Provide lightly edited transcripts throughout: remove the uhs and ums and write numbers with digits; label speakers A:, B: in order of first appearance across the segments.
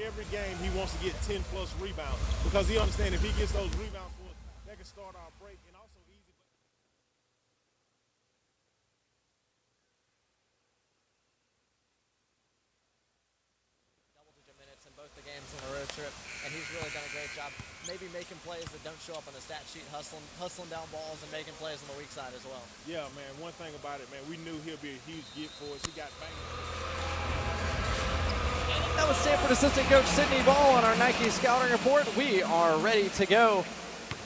A: Every game he wants to get 10-plus rebounds because he understands if he gets those rebounds for us, that can start our break and also easy.
B: Double-digit minutes in both the games on the road trip, and he's really done a great job maybe making plays that don't show up on the stat sheet, hustling down balls and making plays on the weak side as well.
A: Yeah, man, one thing about it, man, we knew he'll be a huge get for us. He got banged.
C: That was Samford assistant coach Sydney Ball on our Nike scouting report. We are ready to go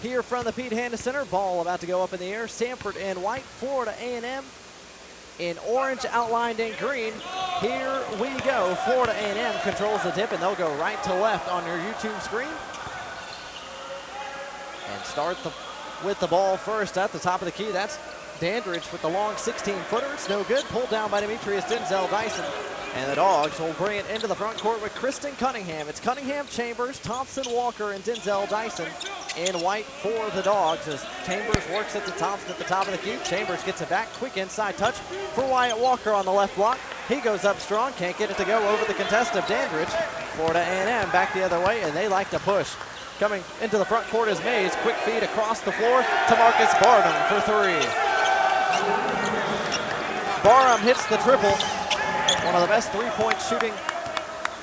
C: here from the Pete Hanna Center. Ball about to go up in the air. Samford in white, Florida A&M in orange, outlined in green. Here we go. Florida A&M controls the tip, and they'll go right to left on your YouTube screen. And start with the ball first at the top of the key. That's Dandridge with the long 16-footer. It's no good. Pulled down by Demetrius Denzel Dyson. And the Dogs will bring it into the front court with Kristen Cunningham. It's Cunningham, Chambers, Thompson, Walker, and Denzel Dyson in white for the Dogs as Chambers works it to Thompson at the top of the key. Chambers gets it back. Quick inside touch for Wyatt Walker on the left block. He goes up strong. Can't get it to go over the contest of Dandridge. Florida A&M back the other way, and they like to push. Coming into the front court is Mays. Quick feed across the floor to Marcus Barnum for three. Barnum hits the triple. One of the best three-point shooting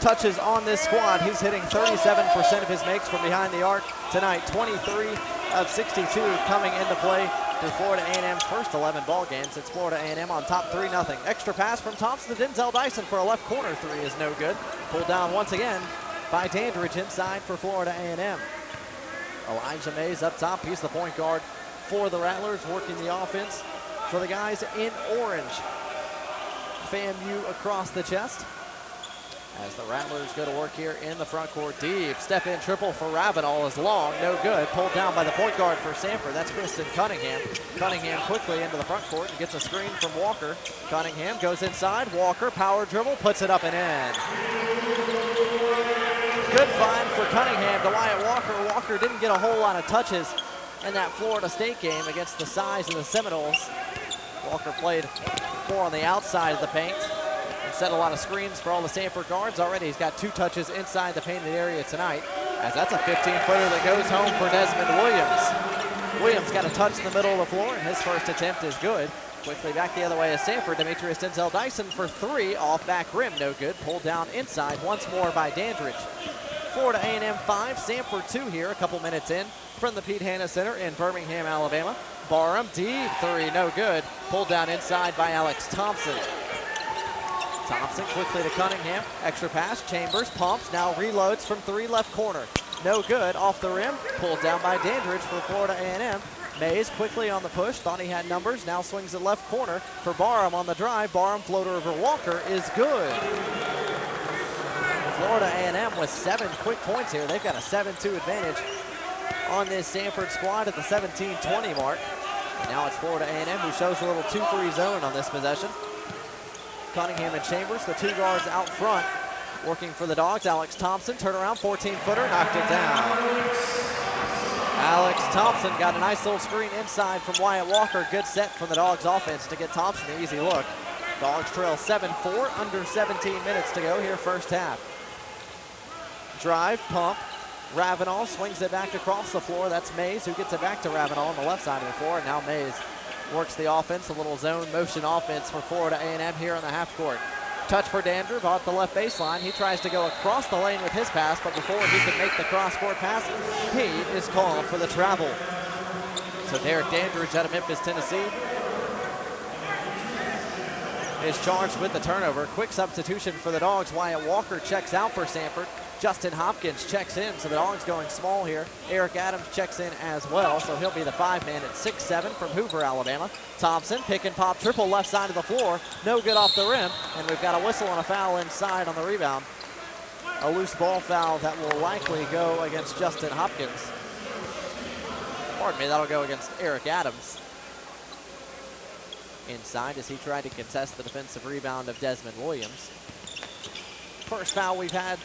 C: touches on this squad. He's hitting 37% of his makes from behind the arc tonight. 23 of 62 coming into play through Florida A&M's first 11 ball games. It's Florida A&M on top 3-0. Extra pass from Thompson to Denzel Dyson for a left corner three is no good. Pulled down once again by Dandridge inside for Florida A&M. Elijah Mays up top. He's the point guard for the Rattlers, working the offense for the guys in orange. FAMU across the chest as the Rattlers go to work here in the front court. Deep step-in triple for Ravenel is long, no good. Pulled down by the point guard for Samford. That's Kristen Cunningham. Cunningham quickly into the front court and gets a screen from Walker. Cunningham goes inside. Walker, power dribble, puts it up and in. Good find for Cunningham to Wyatt Walker. Walker didn't get a whole lot of touches in that Florida State game against the size of the Seminoles. Walker played more on the outside of the paint and set a lot of screens for all the Samford guards. Already he's got 2 touches inside the painted area tonight, as that's a 15-footer that goes home for Desmond Williams. Williams got a touch in the middle of the floor, and his first attempt is good. Quickly back the other way is Samford. Demetrius Denzel Dyson for 3 off back rim, no good. Pulled down inside once more by Dandridge. Florida A&M 5, Samford 2 here, a couple minutes in from the Pete Hanna Center in Birmingham, Alabama. Barham, deep 3, no good. Pulled down inside by Alex Thompson. Thompson quickly to Cunningham. Extra pass, Chambers pumps, now reloads from 3 left corner. No good, off the rim. Pulled down by Dandridge for Florida A&M. Mays quickly on the push, thought he had numbers, now swings it left corner for Barham on the drive. Barham floater over Walker is good. Florida A&M with 7 quick points here. They've got a 7-2 advantage on this Samford squad at the 17-20 mark. And now it's Florida A&M who shows a little 2-3 zone on this possession. Cunningham and Chambers, the 2 guards out front, working for the Dogs. Alex Thompson, turnaround, 14-footer, knocked it down. Alex Thompson got a nice little screen inside from Wyatt Walker. Good set from the Dogs offense to get Thompson an easy look. Dogs trail 7-4, under 17 minutes to go here first half. Drive, pump. Ravenel swings it back across the floor. That's Mays who gets it back to Ravenel on the left side of the floor. And now Mays works the offense, a little zone motion offense for Florida A&M here on the half court. Touch for Dandridge off the left baseline. He tries to go across the lane with his pass, but before he can make the cross-court pass, he is called for the travel. So Derek Dandridge out of Memphis, Tennessee, is charged with the turnover. Quick substitution for the Dogs. Wyatt Walker checks out for Samford. Justin Hopkins checks in, so the Dogs going small here. Eric Adams checks in as well, so he'll be the 5-man at 6'7" from Hoover, Alabama. Thompson, pick and pop triple left side of the floor. No good off the rim, and we've got a whistle and a foul inside on the rebound. A loose ball foul that will likely go against Justin Hopkins. Pardon me, that'll go against Eric Adams. Inside as he tried to contest the defensive rebound of Desmond Williams. First foul we've had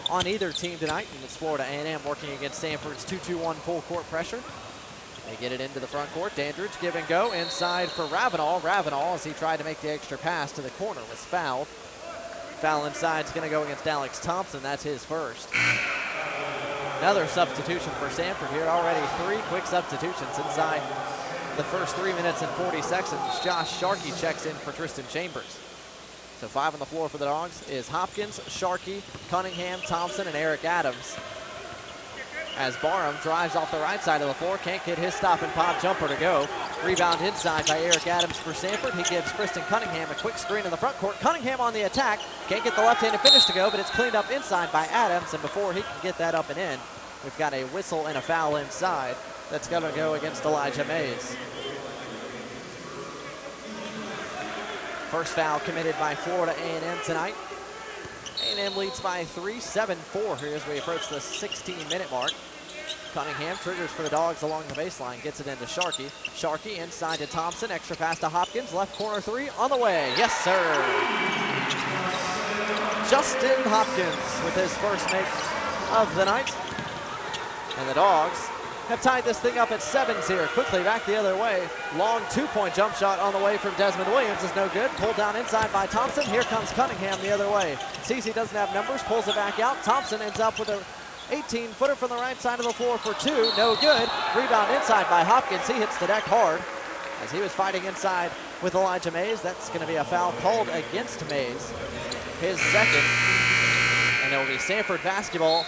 C: on either team tonight, and it's Florida A&M working against Samford's 2-2-1 full court pressure. They get it into the front court. Dandridge give and go inside for Ravenel. Ravenel, as he tried to make the extra pass to the corner, was fouled. Foul inside is going to go against Alex Thompson. That's his first. Another substitution for Samford here. Already 3 quick substitutions inside the first 3 minutes and 40 seconds. Josh Sharkey checks in for Tristan Chambers. So 5 on the floor for the Dogs is Hopkins, Sharkey, Cunningham, Thompson, and Eric Adams. As Barham drives off the right side of the floor, can't get his stop and pop jumper to go. Rebound inside by Eric Adams for Samford. He gives Kristen Cunningham a quick screen in the front court. Cunningham on the attack. Can't get the left-handed finish to go, but it's cleaned up inside by Adams, and before he can get that up and in, we've got a whistle and a foul inside. That's going to go against Elijah Mays. First foul committed by Florida A&M tonight. A&M leads by 3, 7-4 here as we approach the 16-minute mark. Cunningham triggers for the Dogs along the baseline, gets it into Sharkey. Sharkey inside to Thompson, extra pass to Hopkins, left corner 3 on the way. Yes, sir. Justin Hopkins with his first make of the night. And the Dogs have tied this thing up at 7s here. Quickly back the other way. Long 2-point jump shot on the way from Desmond Williams is no good. Pulled down inside by Thompson. Here comes Cunningham the other way. Cece doesn't have numbers, pulls it back out. Thompson ends up with a 18-footer from the right side of the floor for 2. No good. Rebound inside by Hopkins. He hits the deck hard as he was fighting inside with Elijah Mays. That's going to be a foul called against Mays. His second. And it will be Samford basketball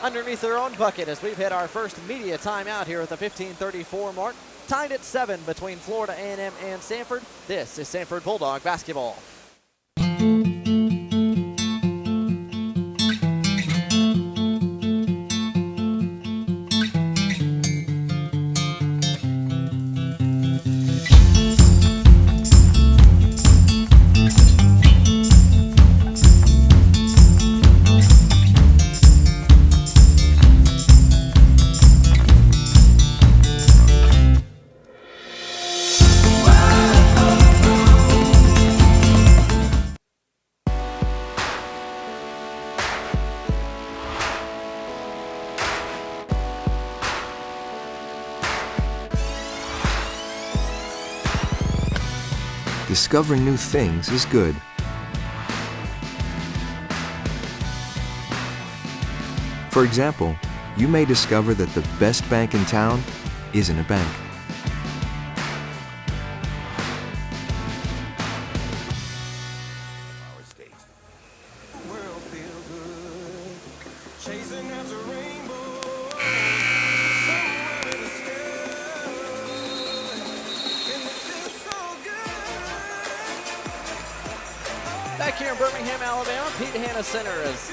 C: underneath their own bucket as we've hit our first media timeout here at the 15:34 mark. Tied at 7 between Florida A&M and Samford. This is Samford Bulldog basketball.
D: Discovering new things is good. For example, you may discover that the best bank in town isn't a bank.
C: Back here in Birmingham, Alabama, Pete Hanna Center as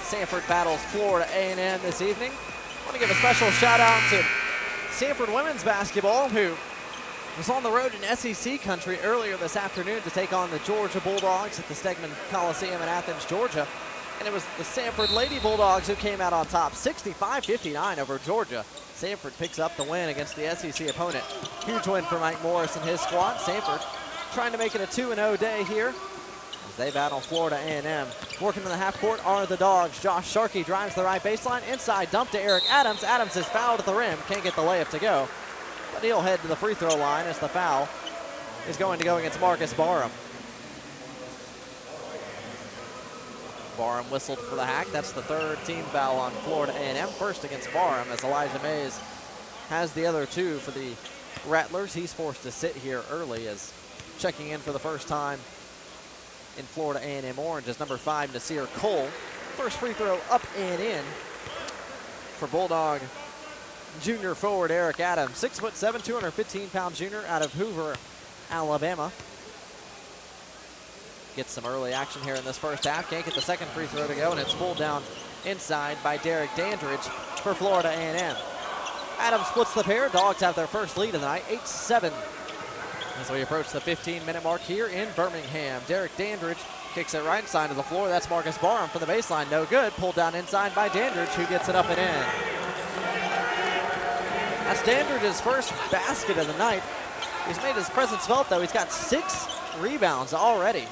C: Samford battles Florida A&M this evening. I want to give a special shout out to Samford women's basketball, who was on the road in SEC country earlier this afternoon to take on the Georgia Bulldogs at the Stegman Coliseum in Athens, Georgia. And it was the Samford Lady Bulldogs who came out on top, 65-59 over Georgia. Samford picks up the win against the SEC opponent. Huge win for Mike Morris and his squad. Samford trying to make it a 2-0 day here as they battle Florida A&M. Working in the half court are the Dogs. Josh Sharkey drives the right baseline. Inside dump to Eric Adams. Adams is fouled at the rim. Can't get the layup to go. But he'll head to the free throw line as the foul is going to go against Marcus Barham. Barham whistled for the hack. That's the third team foul on Florida A&M. First against Barham as Elijah Mays has the other two for the Rattlers. He's forced to sit here early as checking in for the first time in Florida A&M orange is number 5, Nasir Cole. First free throw up and in for Bulldog junior forward Eric Adams. 6'7", 215-pound junior out of Hoover, Alabama. Gets some early action here in this first half. Can't get the second free throw to go, and it's pulled down inside by Derek Dandridge for Florida A&M. Adams splits the pair. Dogs have their first lead of the night, 8-7. As we approach the 15-minute mark here in Birmingham. Derek Dandridge kicks it right side of the floor. That's Marcus Barham for the baseline. No good. Pulled down inside by Dandridge, who gets it up and in. That's Dandridge's first basket of the night. He's made his presence felt, though. He's got 6 rebounds already.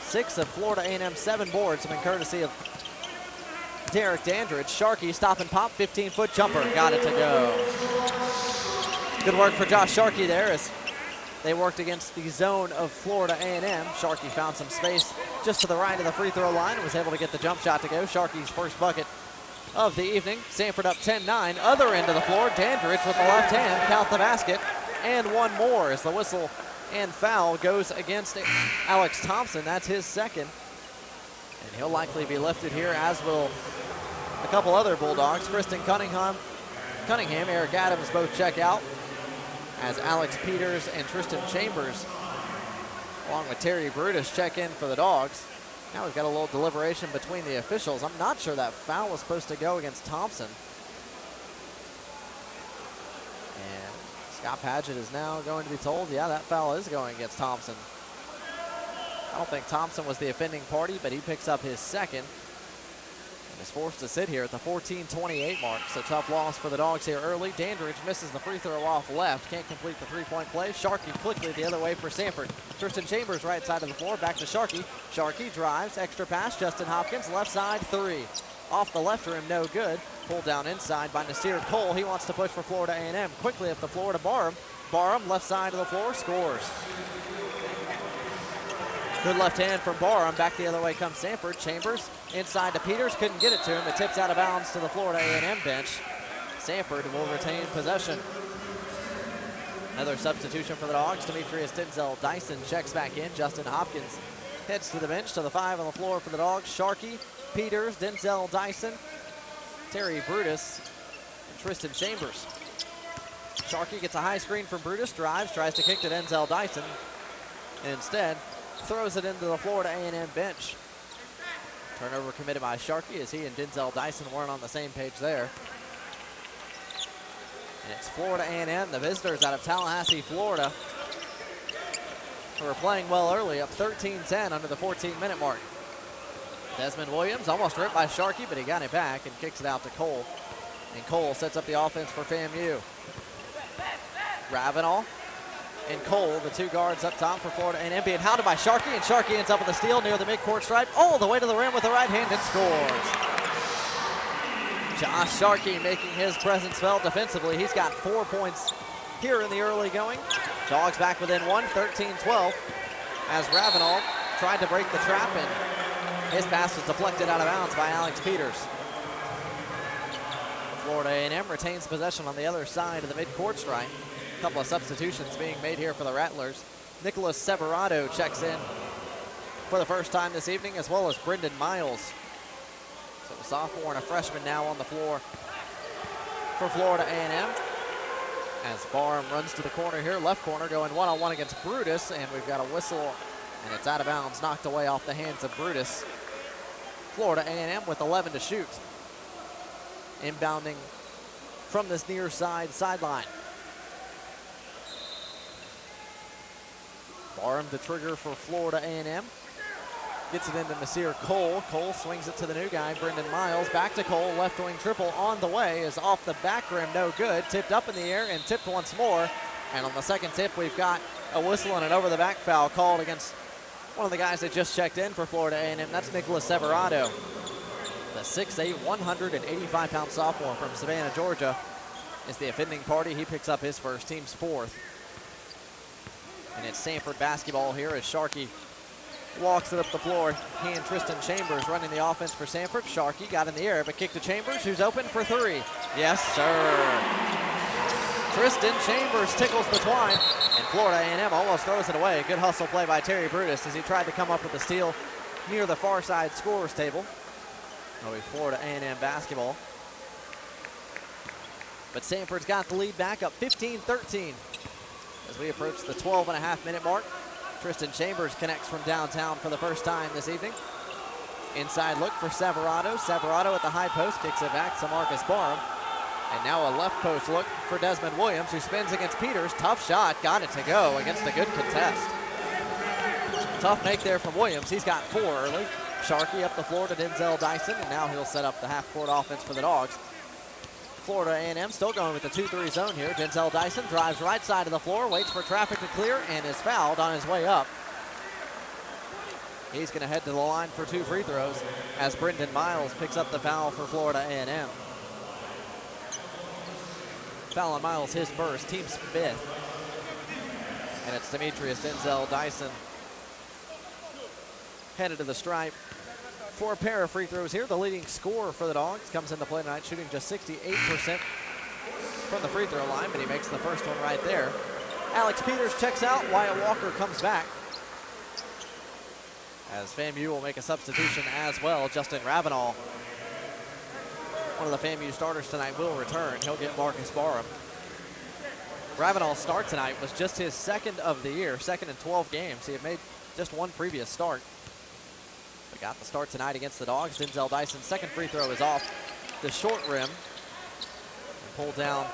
C: 6 of Florida A&M's 7 boards have been courtesy of Derek Dandridge. Sharkey, stop and pop, 15-foot jumper. Got it to go. Good work for Josh Sharkey there as they worked against the zone of Florida A&M. Sharkey found some space just to the right of the free throw line and was able to get the jump shot to go. Sharkey's first bucket of the evening. Samford up 10-9. Other end of the floor, Dandridge with the left hand, count the basket, and one more as the whistle and foul goes against Alex Thompson. That's his second. And he'll likely be lifted here, as will a couple other Bulldogs. Kristen Cunningham, Eric Adams both check out, as Alex Peters and Tristan Chambers, along with Terry Brutus, check in for the Dogs. Now we've got a little deliberation between the officials. I'm not sure that foul was supposed to go against Thompson. And Scott Padgett is now going to be told, yeah, that foul is going against Thompson. I don't think Thompson was the offending party, but he picks up his second and is forced to sit here at the 14:28 mark. So tough loss for the Dogs here early. Dandridge misses the free throw off left, can't complete the three-point play. Sharkey quickly the other way for Samford. Tristan Chambers right side of the floor, back to Sharkey. Sharkey drives, extra pass, Justin Hopkins, left side three. Off the left rim, no good. Pulled down inside by Nasir Cole. He wants to push for Florida A&M. Quickly up the floor to Barham. Barham, left side of the floor, scores. Good left hand from Barham. Back the other way comes Samford. Chambers inside to Peters. Couldn't get it to him. It tips out of bounds to the Florida A&M bench. Samford will retain possession. Another substitution for the Dogs. Demetrius Denzel Dyson checks back in. Justin Hopkins heads to the bench. To the 5 on the floor for the Dogs. Sharkey, Peters, Denzel Dyson, Terry Brutus, and Tristan Chambers. Sharkey gets a high screen from Brutus. Drives, tries to kick to Denzel Dyson. And instead, throws it into the Florida A&M bench. Turnover committed by Sharkey as he and Denzel Dyson weren't on the same page there. And it's Florida A&M, the visitors out of Tallahassee, Florida, who are playing well early, up 13-10 under the 14-minute mark. Desmond Williams almost ripped by Sharkey, but he got it back and kicks it out to Cole. And Cole sets up the offense for FAMU. Ravenel and Cole, the two guards up top for Florida A&M, being hounded by Sharkey, and Sharkey ends up with a steal near the midcourt stripe, all the way to the rim with the right hand and scores. Josh Sharkey making his presence felt defensively. He's got 4 points here in the early going. Dogs back within one, 13-12, as Ravenel tried to break the trap, and his pass was deflected out of bounds by Alex Peters. Florida A&M retains possession on the other side of the midcourt stripe. A couple of substitutions being made here for the Rattlers. Nicholas Severado checks in for the first time this evening, as well as Brendan Miles. So a sophomore and a freshman now on the floor for Florida A&M. As Barham runs to the corner here, left corner, going one-on-one against Brutus, and we've got a whistle, and it's out of bounds, knocked away off the hands of Brutus. Florida A&M with 11 to shoot. Inbounding from this near side sideline. Barham the trigger for Florida A&M. Gets it into Nasir Cole. Cole swings it to the new guy, Brendan Miles. Back to Cole, left wing triple on the way, is off the back rim, no good. Tipped up in the air and tipped once more. And on the second tip, we've got a whistle and an over the back foul called against one of the guys that just checked in for Florida A&M. That's Nicholas Severado. The 6'8", 185-pound sophomore from Savannah, Georgia, is the offending party. He picks up his first, team's fourth. And it's Samford basketball here as Sharkey walks it up the floor. He and Tristan Chambers running the offense for Samford. Sharkey got in the air, but kick to Chambers, who's open for three. Yes, sir. Tristan Chambers tickles the twine, and Florida A&M almost throws it away. Good hustle play by Terry Brutus as he tried to come up with a steal near the far side scorer's table. It'll be Florida A&M basketball. But Samford's got the lead back up 15-13 as we approach the 12.5-minute mark. Tristan Chambers connects from downtown for the first time this evening. Inside look for Severado. Severado at the high post, kicks it back to Marcus Barham. And now a left post look for Desmond Williams, who spins against Peters. Tough shot, got it to go against a good contest. Tough make there from Williams. He's got 4 early. Sharkey up the floor to Denzel Dyson, and now he'll set up the half-court offense for the Dogs. Florida A&M still going with the 2-3 zone here. Denzel Dyson drives right side of the floor, waits for traffic to clear, and is fouled on his way up. He's going to head to the line for 2 free throws as Brendan Miles picks up the foul for Florida A&M. Foul on Miles, his first, team's 5th. And it's Demetrius Denzel Dyson headed to the stripe for a pair of free throws here. The leading scorer for the Dogs comes into play tonight, shooting just 68% from the free throw line, but he makes the first one right there. Alex Peters checks out. Wyatt Walker comes back, as FAMU will make a substitution as well. Justin Ravenall, one of the FAMU starters tonight, will return. He'll get Marcus Barham. Ravenall's start tonight was just his 2nd of the year, 2nd in 12 games. He had made just 1 previous start. But got the start tonight against the Dogs. Denzel Dyson's 2nd free throw is off the short rim. And pulled down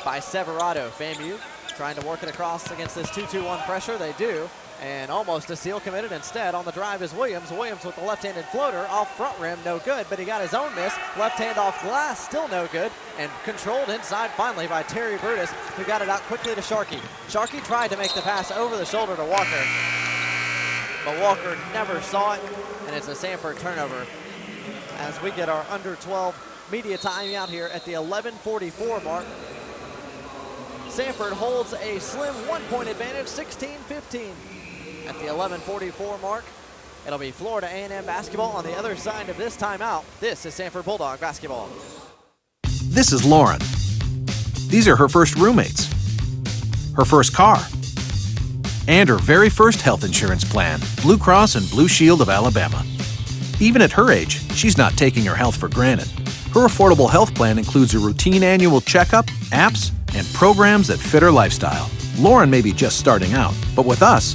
C: by Severado. FAMU trying to work it across against this 2-2-1 pressure. They do. And almost a steal committed. Instead, on the drive is Williams. Williams with the left-handed floater off front rim, no good, but he got his own miss. Left hand off glass, still no good. And controlled inside finally by Terry Brutus, who got it out quickly to Sharkey. Sharkey tried to make the pass over the shoulder to Walker, but Walker never saw it, and it's a Samford turnover as we get our under 12 media timeout here at the 11:44 mark. Samford holds a slim 1-point advantage, 16-15. At the 11:44 mark, it'll be Florida A&M basketball on the other side of this timeout. This is Samford Bulldog basketball.
E: This is Lauren. These are her first roommates, her first car, and her very first health insurance plan, Blue Cross and Blue Shield of Alabama. Even at her age, she's not taking her health for granted. Her affordable health plan includes a routine annual checkup, apps, and programs that fit her lifestyle. Lauren may be just starting out, but with us,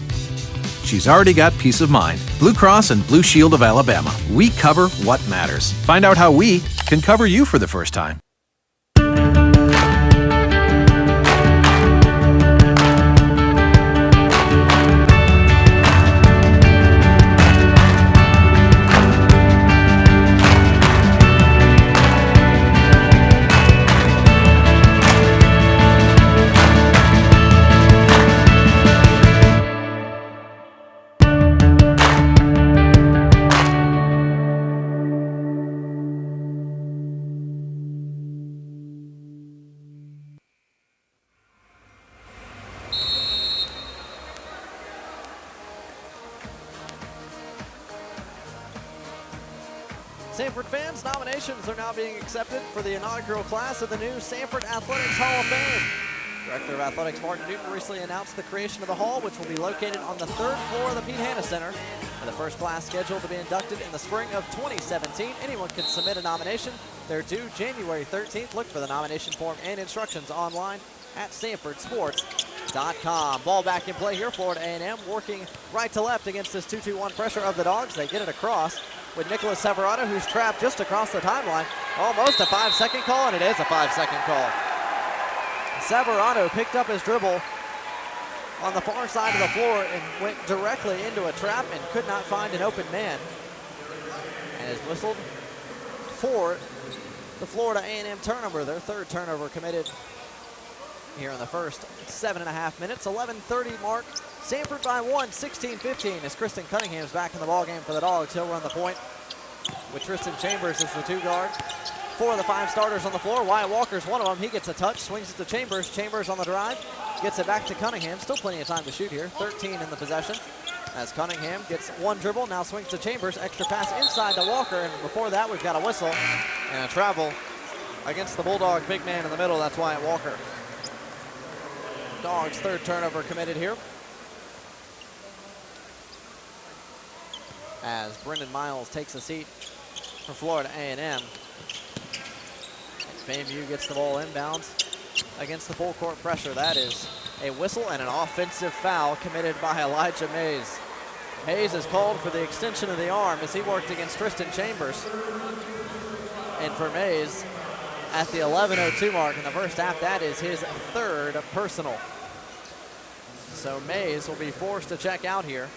E: she's already got peace of mind. Blue Cross and Blue Shield of Alabama. We cover what matters. Find out how we can cover you for the first time.
C: Samford fans, nominations are now being accepted for the inaugural class of the new Samford Athletics Hall of Fame. Director of Athletics Martin Newton recently announced the creation of the hall, which will be located on the 3rd floor of the Pete Hanna Center. And the first class scheduled to be inducted in the spring of 2017. Anyone can submit a nomination. They're due January 13th. Look for the nomination form and instructions online at SamfordSports.com. Ball back in play here. Florida A&M working right to left against this 2-2-1 pressure of the Dogs. They get it across with Nicholas Severado, who's trapped just across the timeline. Almost a 5-second call, and it is a 5-second call. Severado picked up his dribble on the far side of the floor and went directly into a trap and could not find an open man. And is whistled for the Florida A&M turnover, their 3rd turnover committed here in the first 7.5 minutes. 11:30 mark. Samford by 1, 16-15 as Kristen Cunningham's back in the ballgame for the Dogs. He'll run the point with Tristan Chambers as the 2 guard. 4 of the 5 starters on the floor. Wyatt Walker's one of them. He gets a touch, swings it to Chambers. Chambers on the drive, gets it back to Cunningham. Still plenty of time to shoot here. 13 in the possession as Cunningham gets 1 dribble, now swings to Chambers. Extra pass inside to Walker, and before that we've got a whistle and a travel against the Bulldog big man in the middle. That's Wyatt Walker. Dogs' 3rd turnover committed here, as Brendan Miles takes a seat for Florida A&M. FAMU gets the ball inbounds against the full court pressure. That is a whistle and an offensive foul committed by Elijah Mays. Hayes is called for the extension of the arm as he worked against Tristan Chambers. And for Mays, at the 11:02 mark in the first half, that is his 3rd personal. So Mays will be forced to check out here.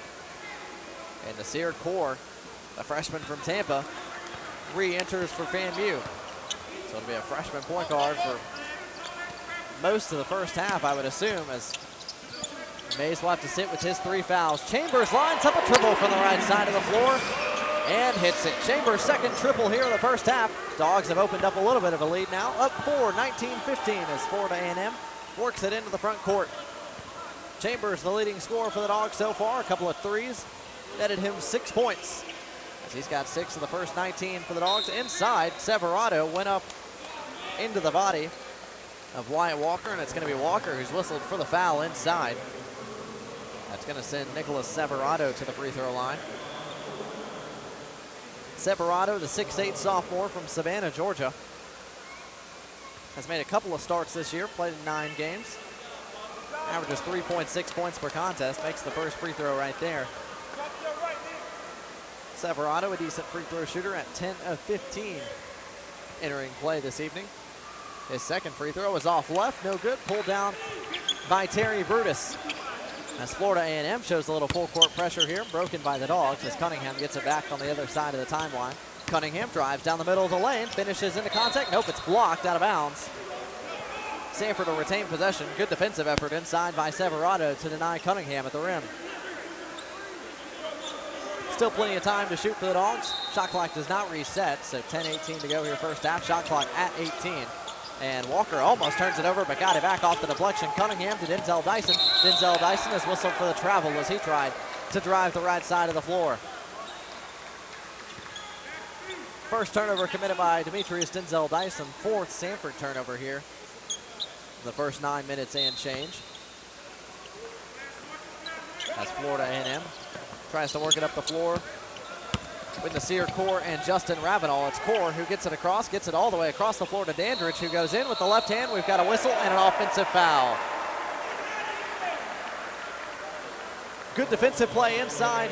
C: And Nasir Kaur, the freshman from Tampa, re-enters for FAMU. So it'll be a freshman point guard for most of the first half, I would assume, as Mays will have to sit with his 3 fouls. Chambers lines up a triple from the right side of the floor and hits it. Chambers' second triple here in the first half. Dogs have opened up a little bit of a lead now, up 4, 19-15 as Florida A&M works it into the front court. Chambers, the leading scorer for the Dogs so far, a couple of threes, netted him 6 points. As he's got 6 of the first 19 for the Dogs. Inside, Severado went up into the body of Wyatt Walker, and it's going to be Walker who's whistled for the foul inside. That's going to send Nicholas Severado to the free throw line. Severado, the 6'8 sophomore from Savannah, Georgia, has made a couple of starts this year, played in 9 games. Averages 3.6 points per contest, makes the first free throw right there. Severado, a decent free throw shooter at 10 of 15 entering play this evening. His second free throw was off left, no good, pulled down by Terry Brutus. As Florida A&M shows a little full court pressure here, broken by the Dogs as Cunningham gets it back on the other side of the timeline. Cunningham drives down the middle of the lane, finishes into contact. Nope, it's blocked out of bounds. Samford will retain possession. Good defensive effort inside by Severado to deny Cunningham at the rim. Still plenty of time to shoot for the Dogs. Shot clock does not reset, so 10-18 to go here first half. Shot clock at 18. And Walker almost turns it over, but got it back off the deflection. Cunningham to Denzel Dyson. Denzel Dyson has whistled for the travel as he tried to drive the right side of the floor. First turnover committed by Demetrius Denzel Dyson. 4th Samford turnover here in the first 9 minutes and change. As Florida A&M tries to work it up the floor with Nasir Kaur and Justin Ravenel. It's Kaur who gets it across, gets it all the way across the floor to Dandridge, who goes in with the left hand. We've got a whistle and an offensive foul. Good defensive play inside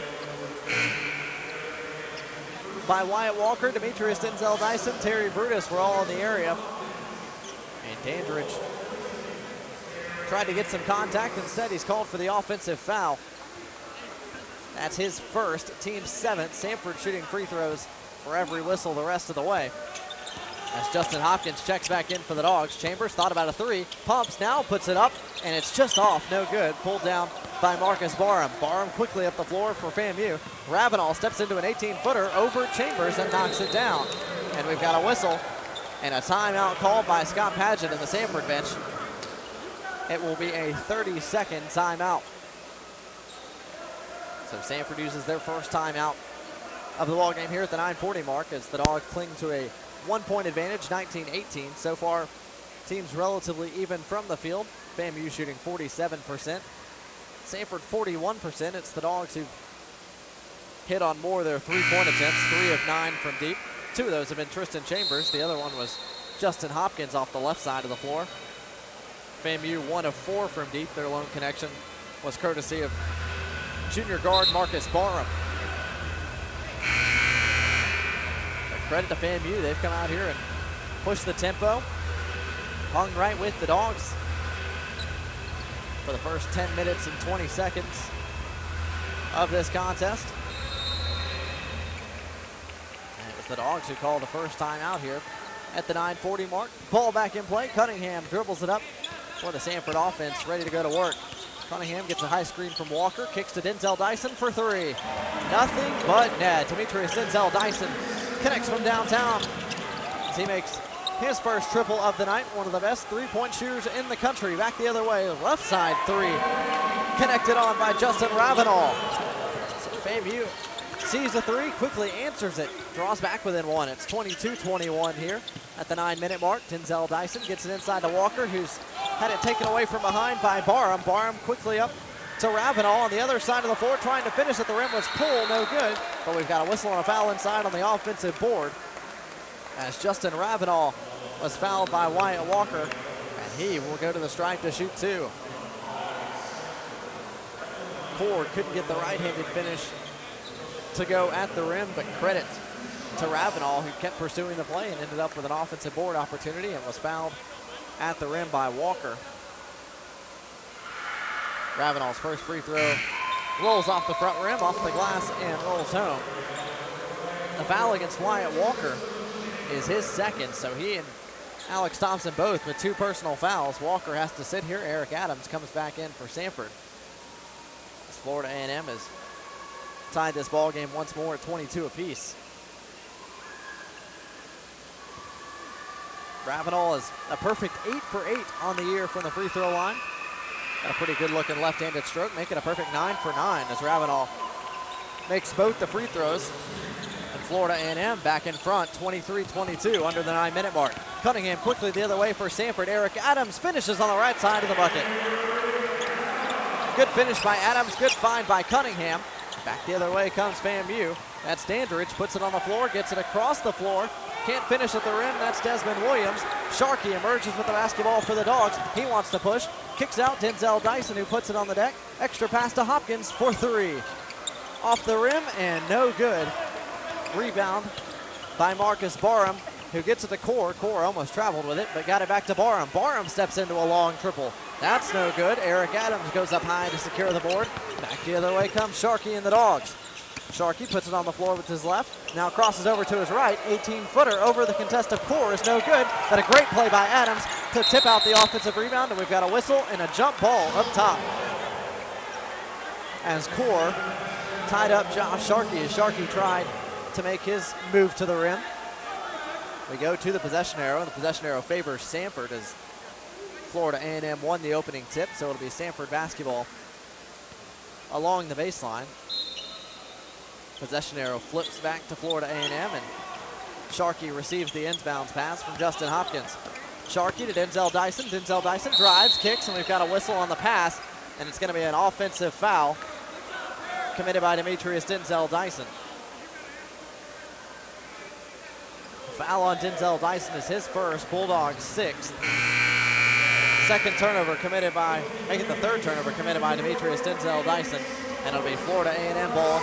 C: by Wyatt Walker, Demetrius Denzel Dyson, Terry Brutus were all in the area. And Dandridge tried to get some contact. Instead, he's called for the offensive foul. That's his first, team 7th. Samford shooting free throws for every whistle the rest of the way. As Justin Hopkins checks back in for the Dogs. Chambers thought about a 3, pumps now, puts it up, and it's just off, no good. Pulled down by Marcus Barham. Barham quickly up the floor for FAMU. Ravenel steps into an 18-footer over Chambers and knocks it down. And we've got a whistle and a timeout called by Scott Padgett in the Samford bench. It will be a 30-second timeout. So Samford uses their first timeout of the ball game here at the 9:40 mark as the Dogs cling to a 1-point advantage, 19-18. So far, teams relatively even from the field. FAMU shooting 47%. Samford 41%. It's the Dogs who've hit on more of their 3-point attempts, 3 of 9 from deep. 2 of those have been Tristan Chambers. The other one was Justin Hopkins off the left side of the floor. FAMU 1 of 4 from deep. Their lone connection was courtesy of junior guard Marcus Barham. But credit to FAMU, they've come out here and pushed the tempo, hung right with the Dogs for the first 10 minutes and 20 seconds of this contest. And it's the Dogs who call the first time out here at the 9:40 mark. Ball back in play. Cunningham dribbles it up for the Samford offense, ready to go to work. Cunningham gets a high screen from Walker, kicks to Denzel Dyson for 3. Nothing but net. Demetrius Denzel Dyson connects from downtown as he makes his first triple of the night. One of the best 3-point shooters in the country. Back the other way, left side 3. Connected on by Justin Ravenel. So FAMU sees the 3, quickly answers it, draws back within 1. It's 22-21 here at the 9-minute mark. Denzel Dyson gets it inside to Walker, who's had it taken away from behind by Barham. Barham quickly up to Ravenel on the other side of the floor, trying to finish at the rim was Cole, no good. But we've got a whistle and a foul inside on the offensive board as Justin Ravenel was fouled by Wyatt Walker, and he will go to the stripe to shoot 2. Cord couldn't get the right-handed finish to go at the rim, but credit to Ravenel, who kept pursuing the play and ended up with an offensive board opportunity and was fouled at the rim by Walker. Ravenel's first free throw rolls off the front rim, off the glass, and rolls home. The foul against Wyatt Walker is his second, so he and Alex Thompson both with 2 personal fouls. Walker has to sit here. Eric Adams comes back in for Samford. As Florida A&M has tied this ball game once more at 22 apiece. Ravenel is a perfect 8 for 8 on the year from the free throw line. Got a pretty good looking left-handed stroke, making a perfect 9 for 9 as Ravenel makes both the free throws. And Florida A&M back in front, 23-22 under the 9-minute mark. Cunningham quickly the other way for Samford. Eric Adams finishes on the right side of the bucket. Good finish by Adams, good find by Cunningham. Back the other way comes FAMU. That's Dandridge, puts it on the floor, gets it across the floor. Can't finish at the rim, that's Desmond Williams. Sharkey emerges with the basketball for the Dogs. He wants to push, kicks out Denzel Dyson, who puts it on the deck. Extra pass to Hopkins for 3. Off the rim and no good. Rebound by Marcus Barham, who gets it to Core. Core almost traveled with it, but got it back to Barham. Barham steps into a long triple. That's no good. Eric Adams goes up high to secure the board. Back the other way comes Sharkey and the Dogs. Sharkey puts it on the floor with his left. Now crosses over to his right. 18-footer over the contested Core is no good. But a great play by Adams to tip out the offensive rebound. And we've got a whistle and a jump ball up top. As Core tied up Josh Sharkey as Sharkey tried to make his move to the rim. We go to the possession arrow. The possession arrow favors Samford as Florida A&M won the opening tip. So it'll be Samford basketball along the baseline. Possession arrow flips back to Florida A&M, and Sharkey receives the inbounds pass from Justin Hopkins. Sharkey to Denzel Dyson. Denzel Dyson drives, kicks, and we've got a whistle on the pass, and it's going to be an offensive foul committed by Demetrius Denzel Dyson. Foul on Denzel Dyson is his first, Bulldogs 6th. Second turnover committed by, making the third turnover committed by Demetrius Denzel Dyson, and it'll be Florida A&M ball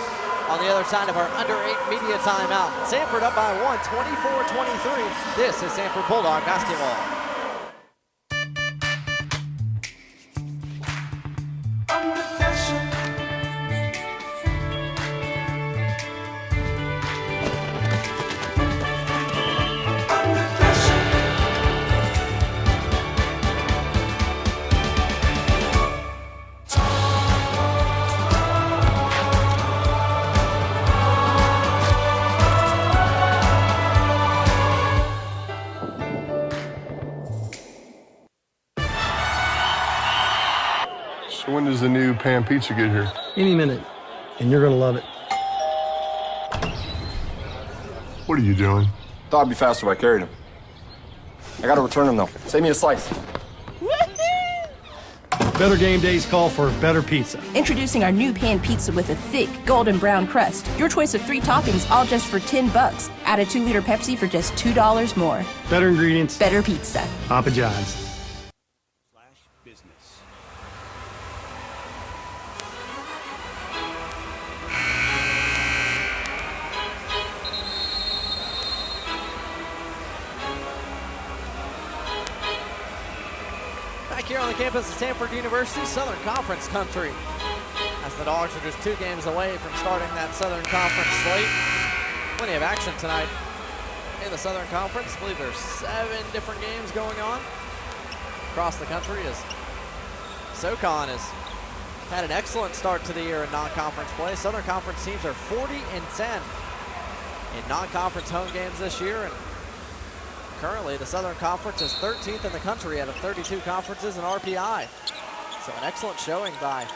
C: on the other side of our under 8 media timeout. Samford up by 1, 24-23. This is Samford Bulldog basketball.
F: When does the new pan pizza get here?
G: Any minute, and you're gonna love it.
F: What are you doing?
H: Thought it'd be faster if I carried him. I gotta return him though. Save me a slice.
G: Better game days call for better pizza.
I: Introducing our new pan pizza with a thick golden brown crust. Your choice of 3 toppings, all just for $10. Add a 2-liter Pepsi for just $2 more.
G: Better ingredients.
I: Better pizza.
G: Papa John's.
C: Here on the campus of Samford University, Southern Conference country. As the Dogs are just 2 games away from starting that Southern Conference slate. Plenty of action tonight in the Southern Conference. I believe there's 7 different games going on across the country as SoCon has had an excellent start to the year in non-conference play. Southern Conference teams are 40-10 in non-conference home games this year, and currently, the Southern Conference is 13th in the country out of 32 conferences in RPI. So an excellent showing by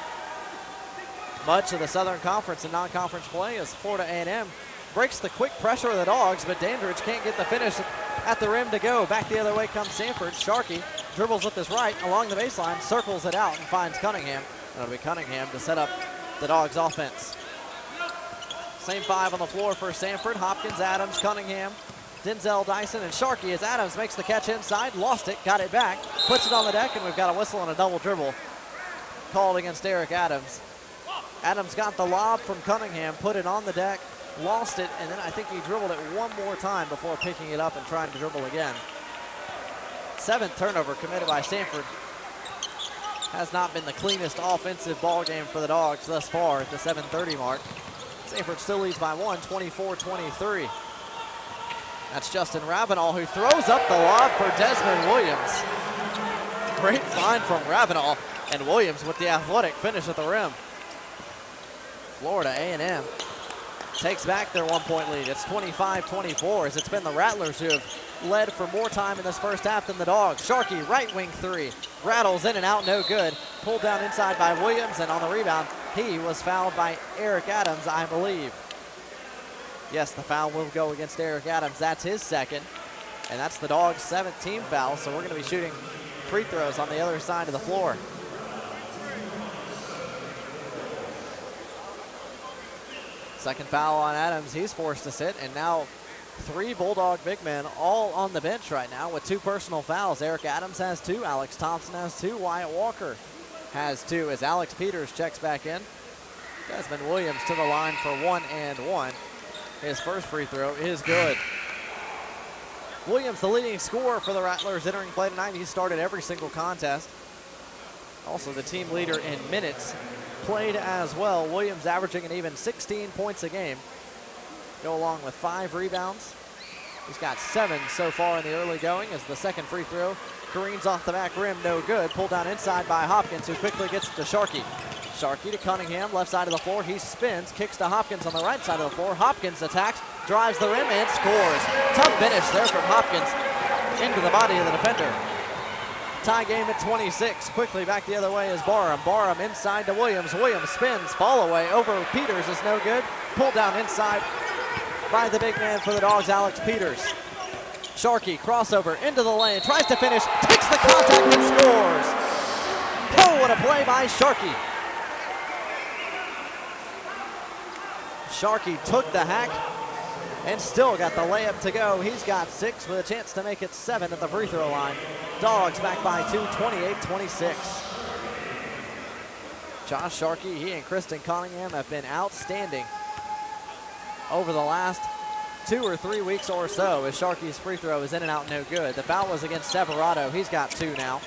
C: much of the Southern Conference in non-conference play as Florida A&M breaks the quick pressure of the Dogs, but Dandridge can't get the finish at the rim to go. Back the other way comes Samford. Sharkey dribbles with his right along the baseline, circles it out, and finds Cunningham. And it'll be Cunningham to set up the Dogs' offense. Same 5 on the floor for Samford. Hopkins, Adams, Cunningham, Denzel Dyson, and Sharkey as Adams makes the catch inside, lost it, got it back, puts it on the deck, and we've got a whistle and a double dribble called against Eric Adams. Adams got the lob from Cunningham, put it on the deck, lost it, and then I think he dribbled it one more time before picking it up and trying to dribble again. 7th turnover committed by Samford. Has not been the cleanest offensive ball game for the Dogs thus far at the 7:30 mark. Samford still leads by 1, 24-23. That's Justin Ravenel, who throws up the lob for Desmond Williams. Great find from Ravenel, and Williams with the athletic finish at the rim. Florida A&M takes back their 1-point lead. It's 25-24, as it's been the Rattlers who have led for more time in this first half than the Dogs. Sharkey, right wing three, rattles in and out, no good. Pulled down inside by Williams, and on the rebound, he was fouled by Eric Adams, I believe. Yes, the foul will go against Eric Adams. That's his second, and that's the Dogs' 7th team foul, so we're going to be shooting free throws on the other side of the floor. Second foul on Adams. He's forced to sit, and now 3 Bulldog big men all on the bench right now with 2 personal fouls. Eric Adams has 2, Alex Thompson has 2, Wyatt Walker has 2 as Alex Peters checks back in. Desmond Williams to the line for 1 and 1. His first free throw is good. Williams, the leading scorer for the Rattlers entering play tonight. He started every single contest. Also the team leader in minutes played as well. Williams averaging an even 16 points a game. Go along with 5 rebounds. He's got 7 so far in the early going as the second free throw careens off the back rim, no good. Pulled down inside by Hopkins, who quickly gets to Sharkey. Sharkey to Cunningham, left side of the floor. He spins, kicks to Hopkins on the right side of the floor. Hopkins attacks, drives the rim, and scores. Tough finish there from Hopkins into the body of the defender. Tie game at 26. Quickly back the other way is Barham. Barham inside to Williams. Williams spins, fall away over Peters is no good. Pulled down inside by the big man for the Dogs, Alex Peters. Sharkey, crossover into the lane, tries to finish, takes the contact and scores. Oh, what a play by Sharkey. Sharkey took the hack and still got the layup to go. He's got 6 with a chance to make it 7 at the free throw line. Dogs back by 2, 28-26. Josh Sharkey, he and Kristen Cunningham have been outstanding over the last 2 or 3 weeks or so, as Sharkey's free throw is in and out, no good. The foul was against Severato. He's got 2 now.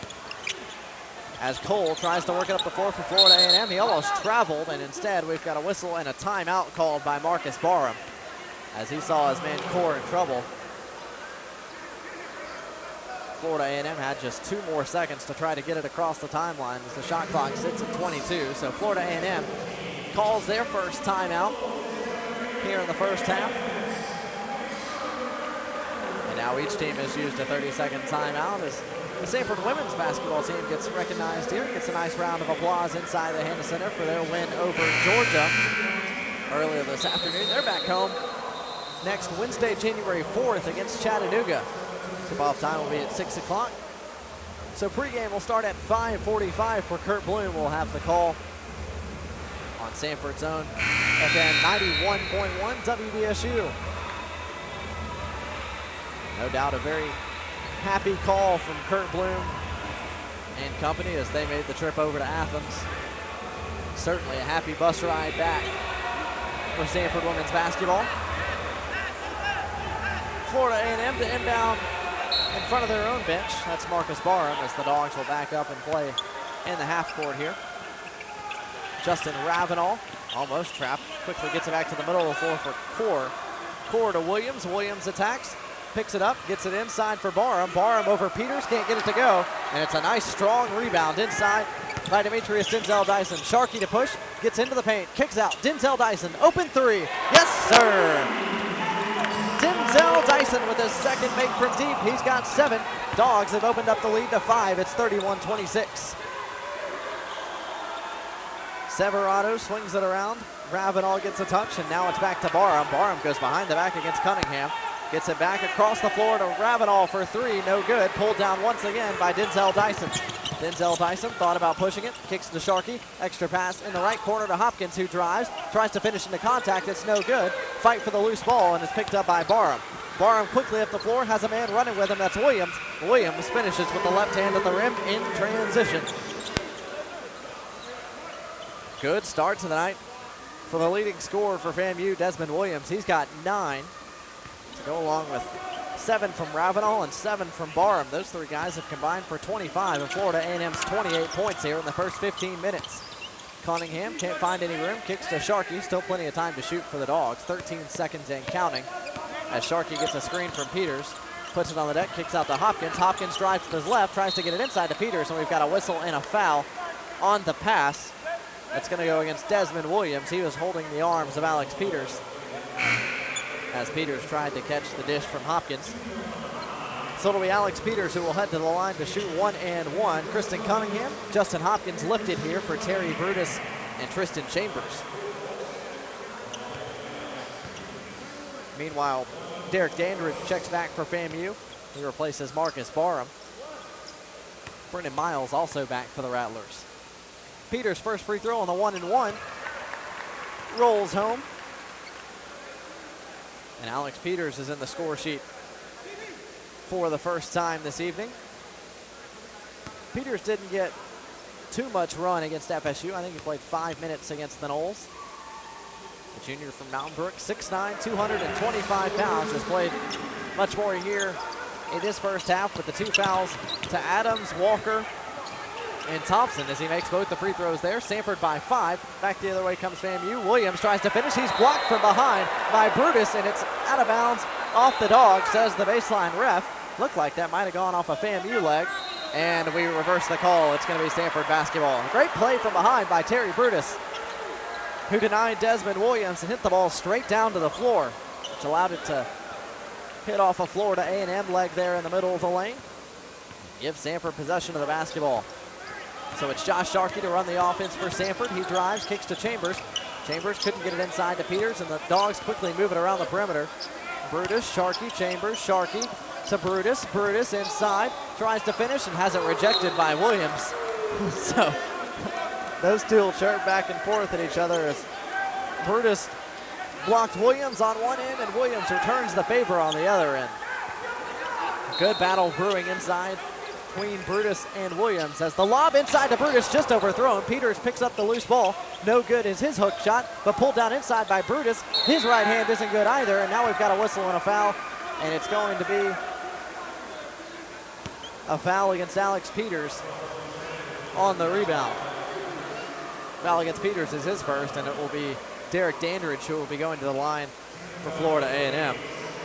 C: As Cole tries to work it up the floor for Florida A&M, he almost traveled, and instead we've got a whistle and a timeout called by Marcus Barham, as he saw his man Core in trouble. Florida A&M had just 2 more seconds to try to get it across the timeline as the shot clock sits at 22. So Florida A&M calls their first timeout here in the first half. And now each team has used a 30-second timeout as the Samford women's basketball team gets recognized here. Gets a nice round of applause inside the Hanna Center for their win over Georgia earlier this afternoon. They're back home next Wednesday, January 4th against Chattanooga. Tip-off time will be at 6 o'clock. So pregame will start at 5:45 for Kurt Bloom. We'll have the call on Samford's own FM 91.1 WBSU. No doubt a very happy call from Kurt Bloom and company as they made the trip over to Athens. Certainly a happy bus ride back for Samford women's basketball. Florida A&M to inbound in front of their own bench. That's Marcus Barham as the Dogs will back up and play in the half court here. Justin Ravenel, almost trapped, quickly gets it back to the middle of the floor for Core. Core to Williams. Williams attacks, picks it up, gets it inside for Barham. Barham over Peters, can't get it to go. And it's a nice strong rebound inside by Demetrius Denzel Dyson. Sharkey to push, gets into the paint, kicks out. Denzel Dyson, open 3. Yes, sir. Denzel Dyson with his second make from deep. He's got 7. Dogs have opened up the lead to 5. It's 31-26. Severato swings it around. Ravenel gets a touch, and now it's back to Barham. Barham goes behind the back against Cunningham. Gets it back across the floor to Ravenel for 3. No good. Pulled down once again by Denzel Dyson. Denzel Dyson thought about pushing it. Kicks to Sharkey. Extra pass in the right corner to Hopkins, who drives. Tries to finish into contact. It's no good. Fight for the loose ball, and it's picked up by Barham. Barham quickly up the floor. Has a man running with him. That's Williams. Williams finishes with the left hand at the rim in transition. Good start to the night for the leading scorer for FAMU, Desmond Williams. He's got 9 to go along with 7 from Ravenel and 7 from Barham. Those 3 guys have combined for 25 of Florida A&M's 28 points here in the first 15 minutes. Cunningham can't find any room, kicks to Sharkey. Still plenty of time to shoot for the Dogs. 13 seconds and counting. as Sharkey gets a screen from Peters. Puts it on the deck, kicks out to Hopkins. Hopkins drives to his left, tries to get it inside to Peters, and we've got a whistle and a foul on the pass. That's going to go against Desmond Williams. He was holding the arms of Alex Peters as Peters tried to catch the dish from Hopkins. So it'll be Alex Peters who will head to the line to shoot 1 and 1. Kristen Cunningham, Justin Hopkins lifted here for Terry Brutus and Tristan Chambers. Meanwhile, Derek Dandridge checks back for FAMU. He replaces Marcus Barham. Brendan Miles also back for the Rattlers. Peters' first free throw on the 1 and 1. Rolls home. And Alex Peters is in the score sheet for the first time this evening. Peters didn't get too much run against FSU. I think he played 5 minutes against the Noles. The junior from Mountain Brook, 6'9", 225 pounds, has played much more here in this first half with the 2 fouls to Adams, Walker, and Thompson as he makes both the free throws there. Samford by 5. Back the other way comes FAMU. Williams tries to finish. He's blocked from behind by Brutus, and it's out of bounds off the dog, says the baseline ref. Looked like that might have gone off a FAMU leg, and we reverse the call. It's going to be Samford basketball. Great play from behind by Terry Brutus, who denied Desmond Williams and hit the ball straight down to the floor, which allowed it to hit off a Florida A&M leg there in the middle of the lane. Give Samford possession of the basketball. So it's Josh Sharkey to run the offense for Samford. He drives, kicks to Chambers. Chambers couldn't get it inside to Peters, and the Dogs quickly move it around the perimeter. Brutus, Sharkey, Chambers, Sharkey to Brutus. Brutus inside, tries to finish and has it rejected by Williams. So those two will chirp back and forth at each other as Brutus blocked Williams on one end and Williams returns the favor on the other end. Good battle brewing inside between Brutus and Williams as the lob inside to Brutus just overthrown. Peters picks up the loose ball. No good is his hook shot, but pulled down inside by Brutus. His right hand isn't good either, and now we've got a whistle and a foul, and it's going to be a foul against Alex Peters on the rebound. Foul against Peters is his first, and it will be Derek Dandridge who will be going to the line for Florida A&M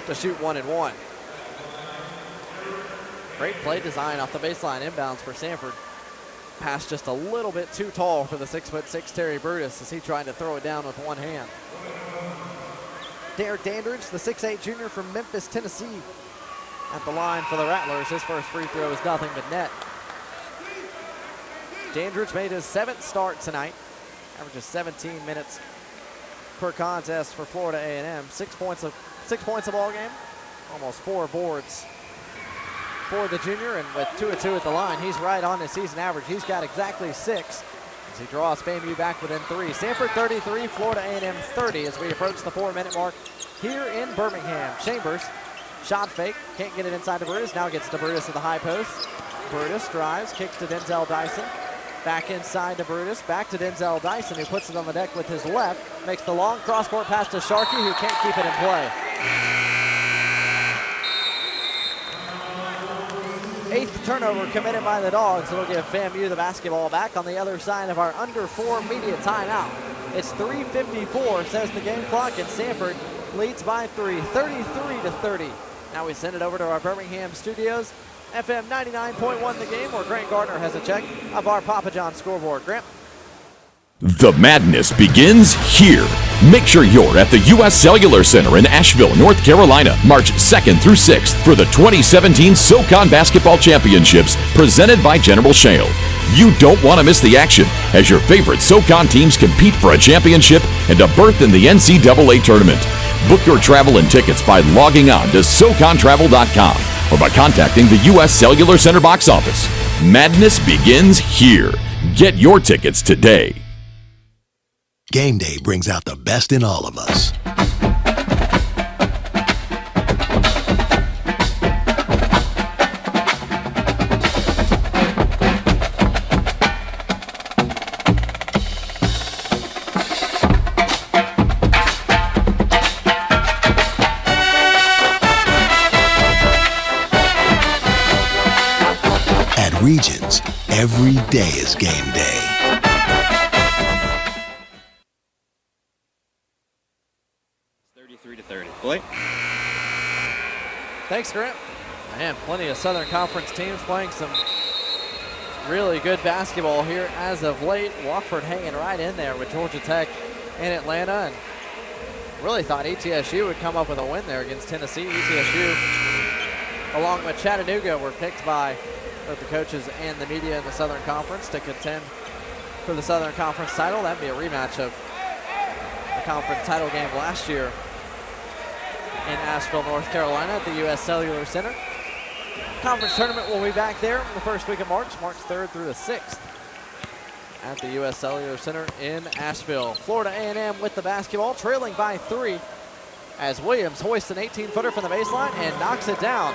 C: to shoot 1 and 1. Great play design off the baseline inbounds for Samford. Pass just a little bit too tall for the 6'6" Terry Brutus as he tried to throw it down with one hand. Derek Dandridge, the 6'8" junior from Memphis, Tennessee, at the line for the Rattlers. His first free throw is nothing but net. Dandridge made his 7th start tonight. Averages 17 minutes per contest for Florida A&M. 6 points a ball game, almost 4 boards for the junior, and with 2 of 2 at the line, he's right on his season average. He's got exactly 6 as he draws FAMU back within 3. Samford 33, Florida A&M 30 as we approach the 4-minute mark here in Birmingham. Chambers, shot fake, can't get it inside to Brutus, now gets to Brutus at the high post. Brutus drives, kicks to Denzel Dyson. Back inside to Brutus, back to Denzel Dyson, who puts it on the deck with his left, makes the long cross-court pass to Sharkey, who can't keep it in play. 8th turnover committed by the Dogs. It'll give FAMU the basketball back on the other side of our under 4 media timeout. It's 3:54, says the game clock, and Samford leads by 3, 33-30. Now we send it over to our Birmingham studios. FM 99.1 The Game, where Grant Gardner has a check of our Papa John scoreboard. Grant?
J: The madness begins here. Make sure you're at the U.S. Cellular Center in Asheville, North Carolina, March 2nd through 6th for the 2017 SoCon Basketball Championships presented by General Shale. You don't want to miss the action as your favorite SoCon teams compete for a championship and a berth in the NCAA tournament. Book your travel and tickets by logging on to SoConTravel.com or by contacting the U.S. Cellular Center box office. Madness begins here. Get your tickets today.
K: Game day brings out the best in all of us. At Regions, every day is game day.
L: Blake?
C: Thanks, Grant. Man, plenty of Southern Conference teams playing some really good basketball here as of late. Wofford hanging right in there with Georgia Tech and Atlanta, and really thought ETSU would come up with a win there against Tennessee. ETSU, along with Chattanooga, were picked by both the coaches and the media in the Southern Conference to contend for the Southern Conference title. That'd be a rematch of the conference title game last year in Asheville, North Carolina at the U.S. Cellular Center. Conference tournament will be back there the first week of March 3rd through the 6th at the U.S. Cellular Center in Asheville. Florida A&M with the basketball, trailing by 3 as Williams hoists an 18-footer from the baseline and knocks it down.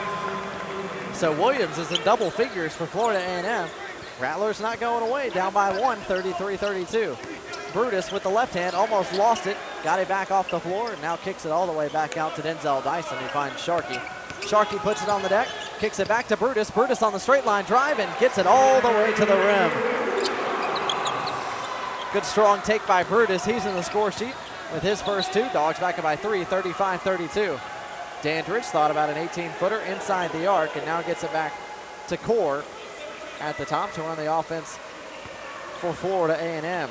C: So Williams is in double figures for Florida A&M. Rattlers not going away, down by 1, 33-32. Brutus with the left hand, almost lost it, got it back off the floor, and now kicks it all the way back out to Denzel Dyson, who finds Sharkey. Sharkey puts it on the deck, kicks it back to Brutus. Brutus on the straight line drive and gets it all the way to the rim. Good strong take by Brutus. He's in the score sheet with his first 2. Dogs back up by 3, 35-32. Dandridge thought about an 18-footer inside the arc and now gets it back to Core at the top to run the offense for Florida A&M.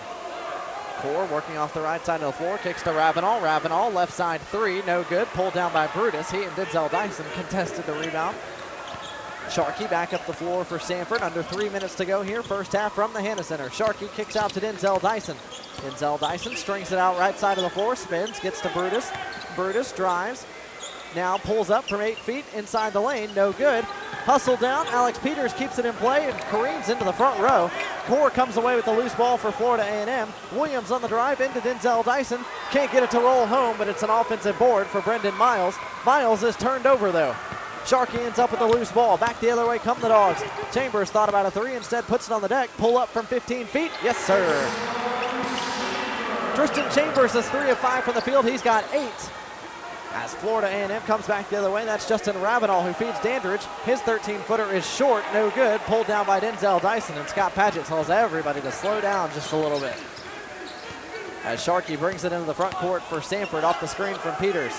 C: Core working off the right side of the floor, kicks to Ravenel. Ravenel, left side 3, no good. Pulled down by Brutus. He and Denzel Dyson contested the rebound. Sharkey back up the floor for Samford. Under 3 minutes to go here, first half from the Hanna Center. Sharkey kicks out to Denzel Dyson. Denzel Dyson strings it out right side of the floor, spins, gets to Brutus. Brutus drives, now pulls up from 8 feet inside the lane, no good. Hustle down, Alex Peters keeps it in play and careens into the front row. Core comes away with the loose ball for Florida A&M. Williams on the drive into Denzel Dyson. Can't get it to roll home, but it's an offensive board for Brendan Miles. Miles is turned over though. Sharkey ends up with the loose ball. Back the other way come the Dogs. Chambers thought about a 3, instead puts it on the deck. Pull up from 15 feet, yes sir. Tristan Chambers is 3 of 5 from the field, he's got 8. As Florida A&M comes back the other way, that's Justin Ravenel who feeds Dandridge. His 13-footer is short, no good. Pulled down by Denzel Dyson, and Scott Padgett tells everybody to slow down just a little bit. As Sharkey brings it into the front court for Samford off the screen from Peters.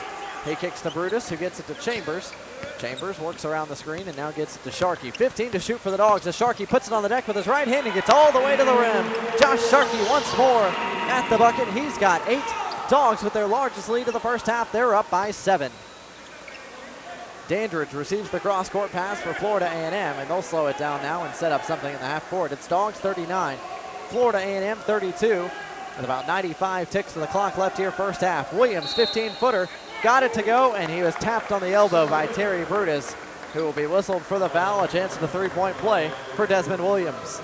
C: He kicks to Brutus, who gets it to Chambers. Chambers works around the screen and now gets it to Sharkey. 15 to shoot for the Dogs as Sharkey puts it on the deck with his right hand and gets all the way to the rim. Josh Sharkey once more at the bucket. He's got 8. Dogs with their largest lead of the first half. They're up by 7. Dandridge receives the cross-court pass for Florida A&M, and they'll slow it down now and set up something in the half court. It's Dogs 39, Florida A&M 32, with about 95 ticks of the clock left here first half. Williams, 15-footer, got it to go, and he was tapped on the elbow by Terry Brutus, who will be whistled for the foul. A chance at the three-point play for Desmond Williams.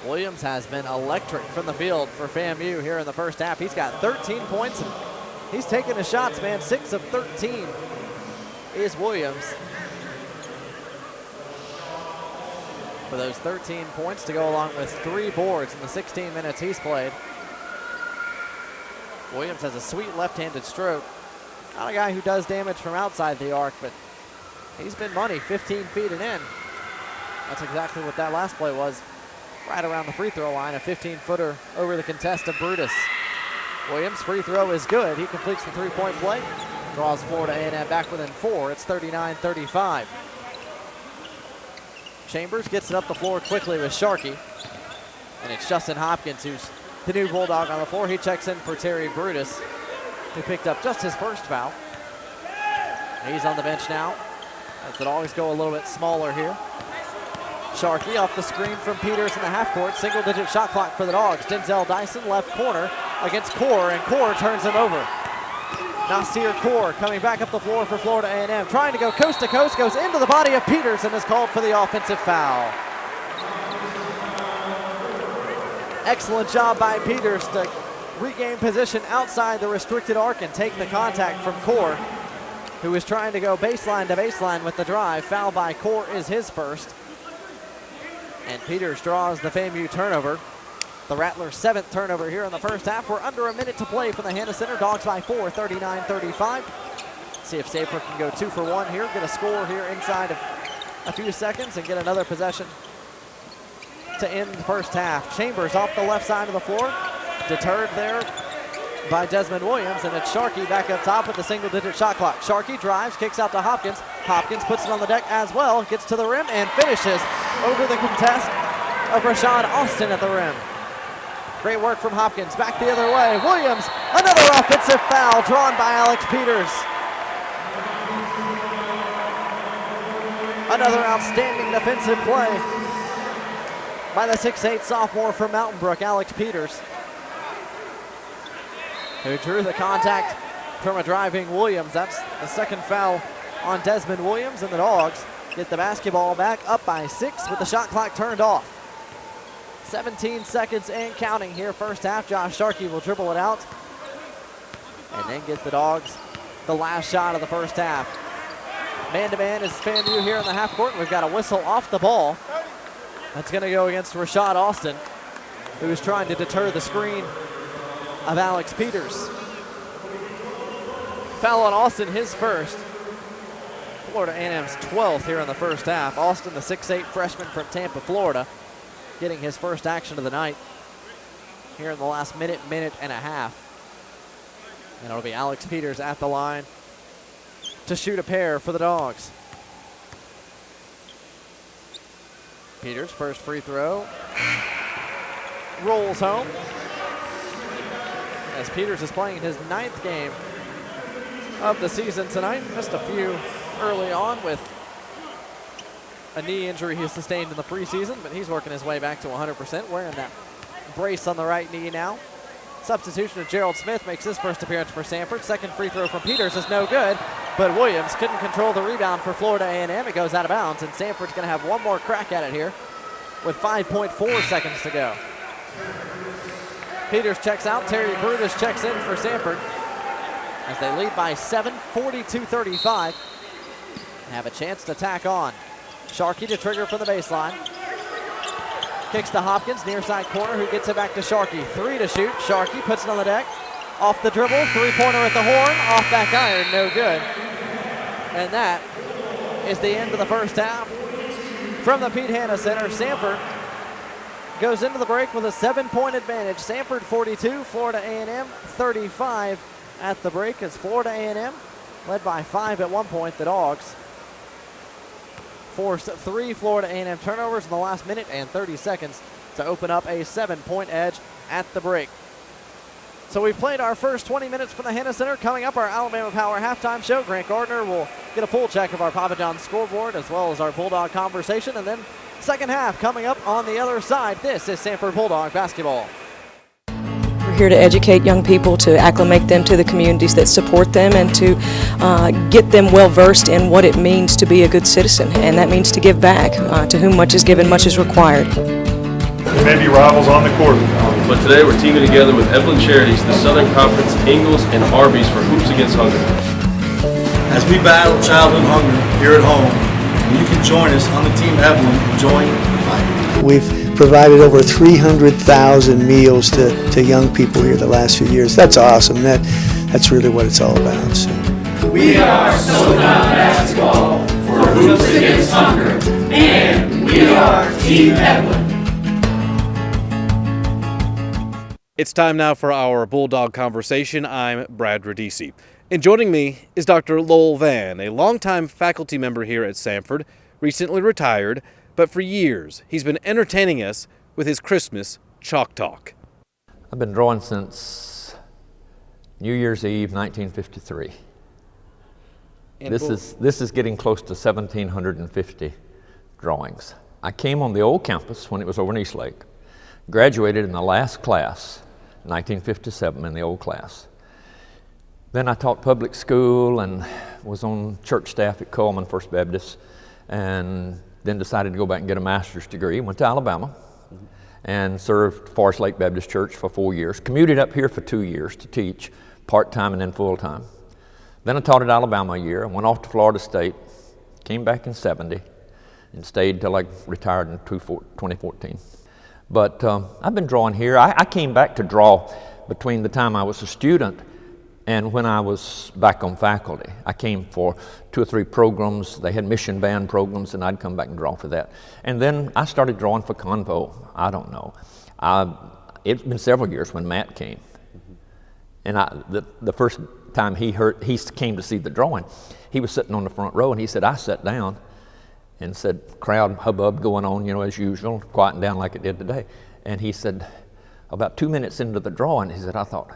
C: Williams has been electric from the field for FAMU here in the first half. He's got 13 points. And he's taking the shots, man. 6 of 13 is Williams. For those 13 points to go along with 3 boards in the 16 minutes he's played. Williams has a sweet left-handed stroke. Not a guy who does damage from outside the arc, but he's been money, 15 feet and in. That's exactly what that last play was. Right around the free throw line, a 15-footer over the contest of Brutus. Williams' free throw is good. He completes the three-point play. Draws Florida A&M back within 4. It's 39-35. Chambers gets it up the floor quickly with Sharkey. And it's Justin Hopkins who's the new Bulldog on the floor. He checks in for Terry Brutus, who picked up just his first foul. He's on the bench now, as it always go a little bit smaller here. Sharkey off the screen from Peters in the half court. Single-digit shot clock for the Dogs. Denzel Dyson left corner against Core, and Core turns him over. Nasir Core coming back up the floor for Florida A&M. Trying to go coast to coast, goes into the body of Peters and is called for the offensive foul. Excellent job by Peters to regain position outside the restricted arc and take the contact from Core, who is trying to go baseline to baseline with the drive. Foul by Core is his first. And Peters draws the FAMU turnover. The Rattlers' 7th turnover here in the first half. We're under a minute to play for the Hanna Center. Dogs by 4, 39-35. See if Safer can go 2 for 1 here, get a score here inside of a few seconds and get another possession to end the first half. Chambers off the left side of the floor. Deterred there by Desmond Williams, and it's Sharkey back up top with the single-digit shot clock. Sharkey drives, kicks out to Hopkins. Hopkins puts it on the deck as well, gets to the rim and finishes over the contest of Rashad Austin at the rim. Great work from Hopkins. Back the other way. Williams, another offensive foul drawn by Alex Peters. Another outstanding defensive play by the 6'8 sophomore from Mountain Brook, Alex Peters, who drew the contact from a driving Williams. That's the second foul on Desmond Williams, and the Dogs get the basketball back up by 6 with the shot clock turned off. 17 seconds and counting here first half. Josh Sharkey will dribble it out and then get the Dogs the last shot of the first half. Man-to-man is FAMU here in the half court, and we've got a whistle off the ball. That's going to go against Rashad Austin, who is trying to deter the screen of Alex Peters. Foul on Austin, his first. Florida A&M's 12th here in the first half. Austin, the 6'8 freshman from Tampa, Florida, getting his first action of the night here in the last minute and a half. And it'll be Alex Peters at the line to shoot a pair for the Dogs. Peters, first free throw, rolls home. As Peters is playing his 9th game of the season tonight. Missed a few early on with a knee injury he sustained in the preseason, but he's working his way back to 100%, wearing that brace on the right knee now. Substitution of Gerald Smith makes his first appearance for Samford. Second free throw from Peters is no good, but Williams couldn't control the rebound for Florida A&M. It goes out of bounds, and Samford's going to have one more crack at it here with 5.4 seconds to go. Peters checks out. Terry Brutus checks in for Samford as they lead by 7, 42-35. Have a chance to tack on. Sharkey to trigger from the baseline. Kicks to Hopkins, near side corner, who gets it back to Sharkey. 3 to shoot. Sharkey puts it on the deck. Off the dribble, three-pointer at the horn. Off back iron, no good. And that is the end of the first half. From the Pete Hanna Center, Samford goes into the break with a 7-point advantage. Samford 42, Florida A&M 35 at the break, as Florida A&M led by 5 at one point. The Dogs forced 3 Florida A&M turnovers in the last minute and 30 seconds to open up a 7-point edge at the break. So we've played our first 20 minutes from the Hanna Center. Coming up, our Alabama Power halftime show. Grant Gardner will get a full check of our Papa John's scoreboard as well as our Bulldog conversation. And then second half coming up on the other side. This is Samford Bulldog basketball.
L: We're here to educate young people, to acclimate them to the communities that support them, and to get them well versed in what it means to be a good citizen. And that means to give back. To whom much is given, much is required.
F: There may be rivals on the court,
M: but today we're teaming together with Evelyn Charities, the Southern Conference, Ingalls, and Arby's for Hoops Against Hunger.
N: As we battle childhood hunger here at home, you can join us on the Team Evelyn and join the fight.
O: We've provided over 300,000 meals to young people here the last few years. That's awesome. That's really what it's all about. So.
P: We are SoCon Basketball for Hoops Against Hunger, and we are Team Evelyn.
Q: It's time now for our Bulldog Conversation. I'm Brad Radisi. And joining me is Dr. Lowell Van, a longtime faculty member here at Samford, recently retired, but for years he's been entertaining us with his Christmas Chalk Talk.
R: I've been drawing since New Year's Eve, 1953. This is getting close to 1,750 drawings. I came on the old campus when it was over in Eastlake, graduated in the last class, 1957 in the old class. Then I taught public school and was on church staff at Coleman First Baptist, and then decided to go back and get a master's degree. Went to Alabama and served Forest Lake Baptist Church for 4 years. Commuted up here for 2 years to teach part-time and then full-time. Then I taught at Alabama a year. I went off to Florida State, came back in 70, and stayed till I retired in 2014. But I've been drawing here. I came back to draw between the time I was a student and when I was back on faculty. I came for 2 or 3 programs. They had mission band programs, and I'd come back and draw for that. And then I started drawing for Convo. I don't know. It's been several years when Matt came. And the first time he came to see the drawing, he was sitting on the front row, and he said, I sat down and said, crowd hubbub going on, you know, as usual, quieting down like it did today. And he said, about 2 minutes into the drawing, he said, I thought,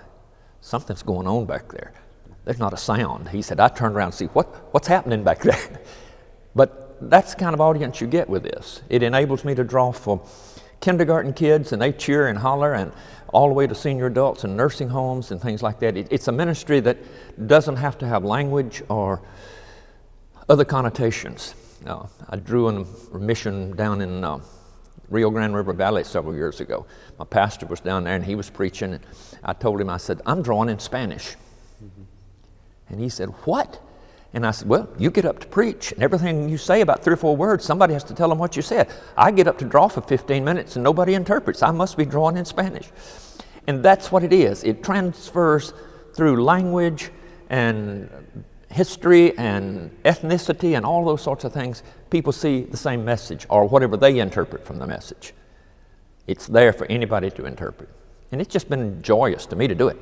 R: something's going on back there. There's not a sound. He said, I turned around and see what's happening back there. But that's the kind of audience you get with this. It enables me to draw for kindergarten kids, and they cheer and holler, and all the way to senior adults and nursing homes and things like that. It's a ministry that doesn't have to have language or other connotations. I drew in a mission down in Rio Grande River Valley several years ago. My pastor was down there, and he was preaching, and I told him, I said, I'm drawing in Spanish. And he said, what? And I said, well, you get up to preach, and everything you say, about 3 or 4 words, somebody has to tell them what you said. I get up to draw for 15 minutes, and nobody interprets. I must be drawing in Spanish. And that's what it is. It transfers through language and history and ethnicity and all those sorts of things. People see the same message, or whatever they interpret from the message. It's there for anybody to interpret. And it's just been joyous to me to do it.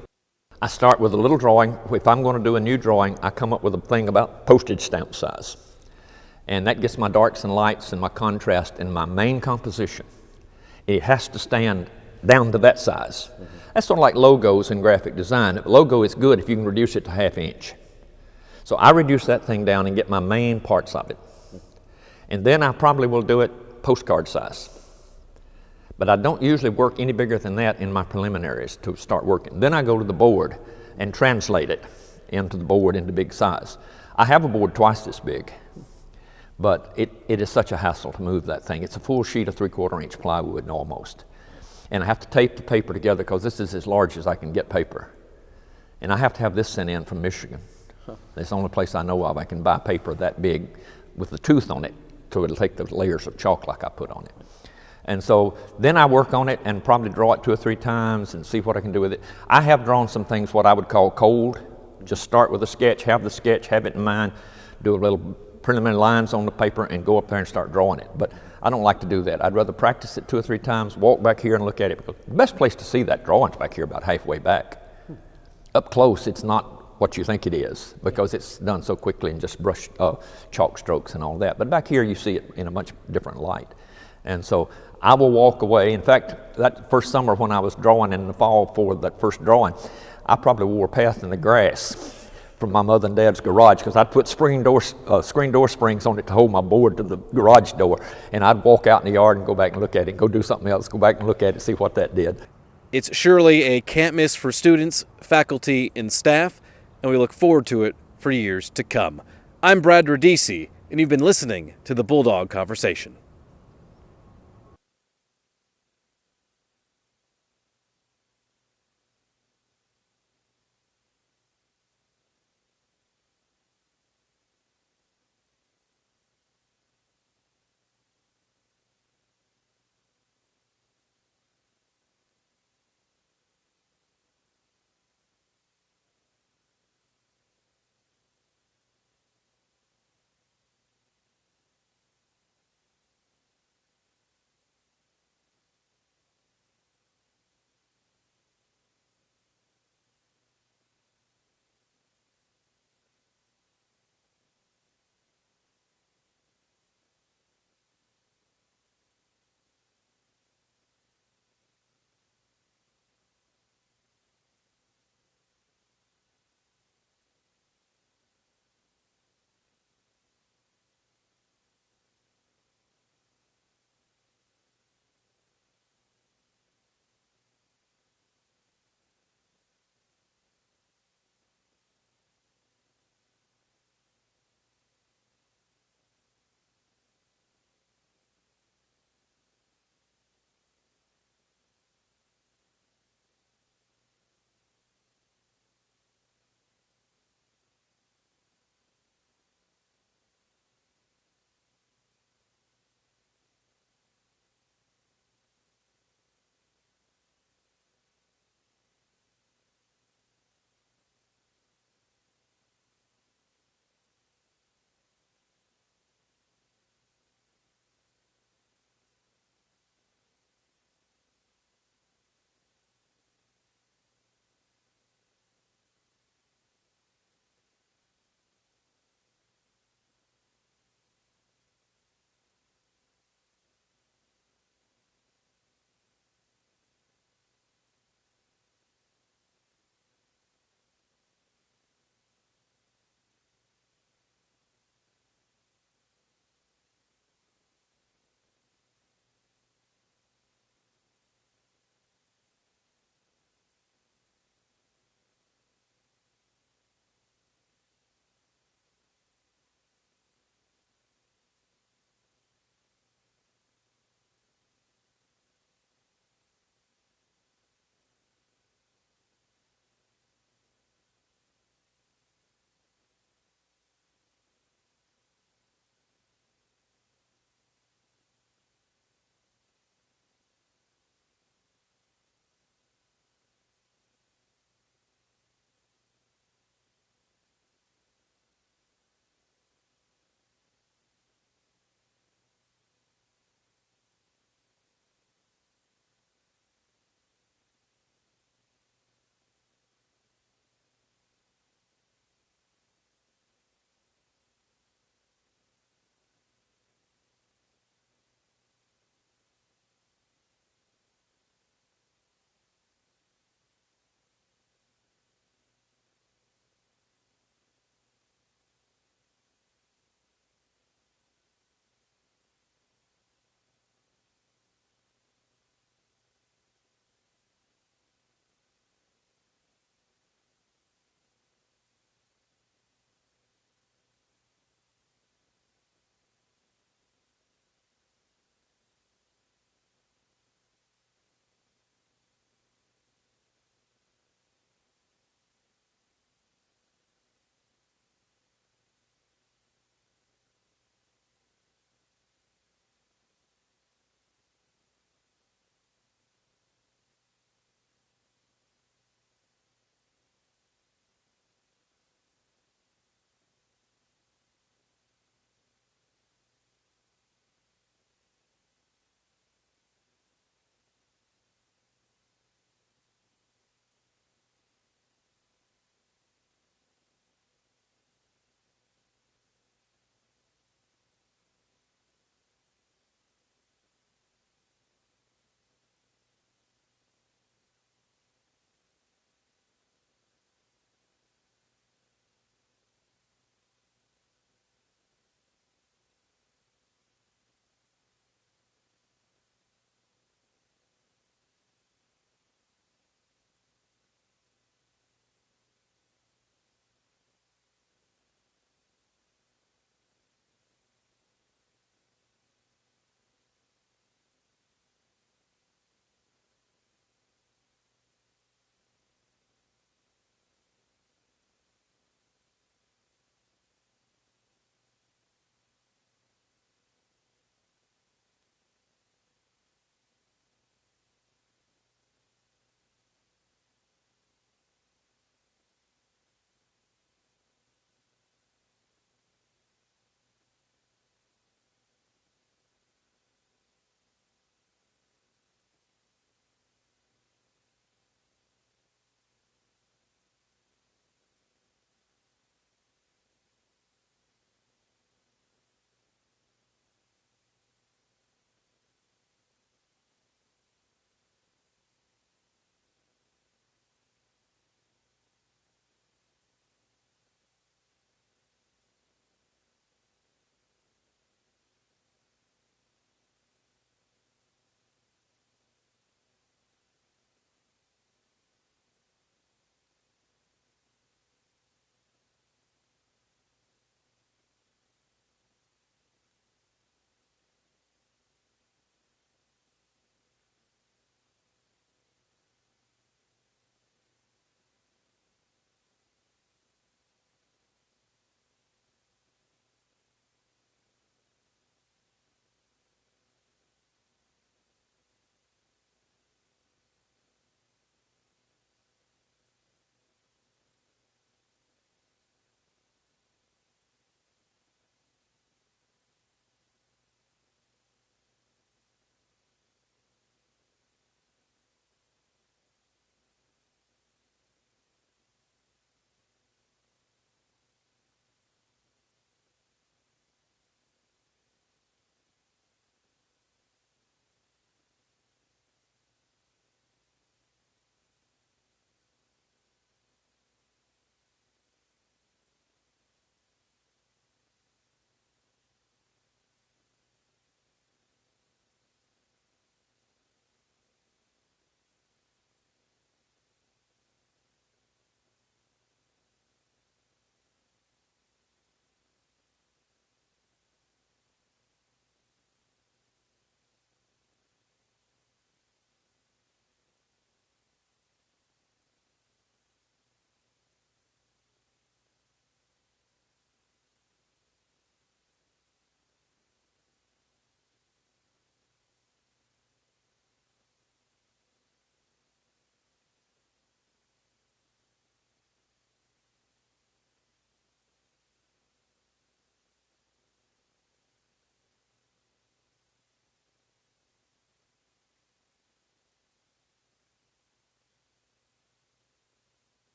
R: I start with a little drawing. If I'm going to do a new drawing, I come up with a thing about postage stamp size. And that gets my darks and lights and my contrast and my main composition. It has to stand down to that size. That's sort of like logos in graphic design. A logo is good if you can reduce it to 1/2 inch. So I reduce that thing down and get my main parts of it. And then I probably will do it postcard size. But I don't usually work any bigger than that in my preliminaries to start working. Then I go to the board and translate it into the board into big size. I have a board twice this big, but it is such a hassle to move that thing. It's a full sheet of 3/4 inch plywood almost. And I have to tape the paper together because this is as large as I can get paper. And I have to have this sent in from Michigan. It's the only place I know of I can buy paper that big with the tooth on it, so it'll take the layers of chalk like I put on it. And so then I work on it and probably draw it 2 or 3 times and see what I can do with it. I have drawn some things what I would call cold. Just start with a sketch, have the sketch, have it in mind, do a little preliminary lines on the paper and go up there and start drawing it. But I don't like to do that. I'd rather practice it 2 or 3 times, walk back here and look at it. Because the best place to see that drawing's back here about halfway back. Up close, it's not what you think it is because it's done so quickly and just brush chalk strokes and all that. But back here you see it in a much different light. And so I will walk away. In fact, that first summer when I was drawing in the fall for that first drawing, I probably wore a path in the grass from my mother and dad's garage because I'd put screen door springs on it to hold my board to the garage door. And I'd walk out in the yard and go back and look at it, go do something else, go back and look at it, see what that did.
Q: It's surely a can't miss for students, faculty, and staff, and we look forward to it for years to come. I'm Brad Radici, and you've been listening to the Bulldog Conversation.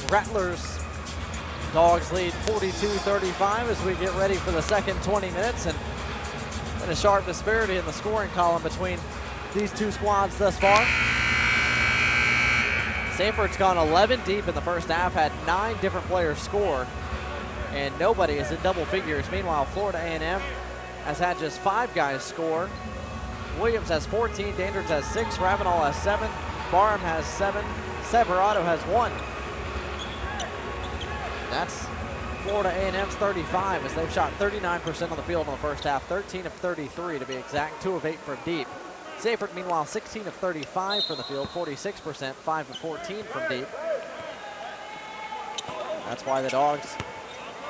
C: Rattlers. Dogs lead 42-35 as we get ready for the second 20 minutes, and a sharp disparity in the scoring column between these two squads thus far. Samford's gone 11 deep in the first half, had 9 different players score, and nobody is in double figures. Meanwhile, Florida A&M has had just 5 guys score. Williams has 14, Dandridge has 6, Ravenel has 7, Barham has 7, Severado has 1. That's Florida A&M's 35 as they've shot 39% on the field in the first half, 13 of 33 to be exact, 2 of 8 from deep. Samford, meanwhile, 16 of 35 from the field, 46%, 5 of 14 from deep. That's why the Dogs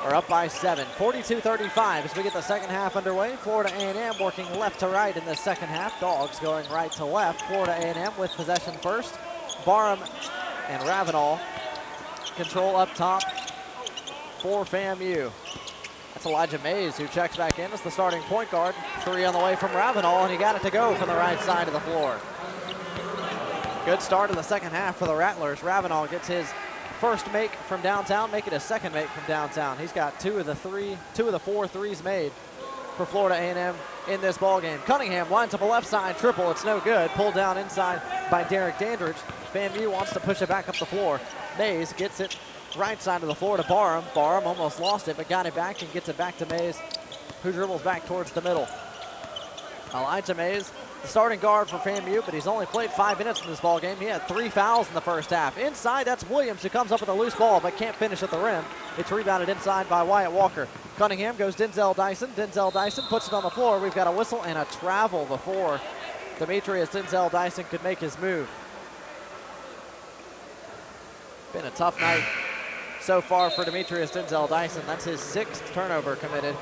C: are up by 7, 42-35 as we get the second half underway. Florida A&M working left to right in the second half. Dogs going right to left. Florida A&M with possession first. Barham and Ravenel control up top for FAMU. That's Elijah Mays who checks back in as the starting point guard. 3 on the way from Ravenel, and he got it to go from the right side of the floor. Good start of the second half for the Rattlers. Ravenel gets his first make from downtown, make it a second make from downtown. He's got 2 of the 4 threes made for Florida A&M in this ball game. Cunningham lines up a left side triple. It's no good. Pulled down inside by Derek Dandridge. FAMU wants to push it back up the floor. Mays gets it right side of the floor to Barham. Barham almost lost it, but got it back and gets it back to Mays, who dribbles back towards the middle. Elijah Mays, the starting guard for FAMU, but he's only played 5 minutes in this ball game. He had 3 fouls in the first half. Inside, that's Williams who comes up with a loose ball, but can't finish at the rim. It's rebounded inside by Wyatt Walker. Cunningham goes Denzel Dyson. Denzel Dyson puts it on the floor. We've got a whistle and a travel before Demetrius Denzel Dyson could make his move. Been a tough night so far for Demetrius Denzel Dyson. That's his 6th turnover committed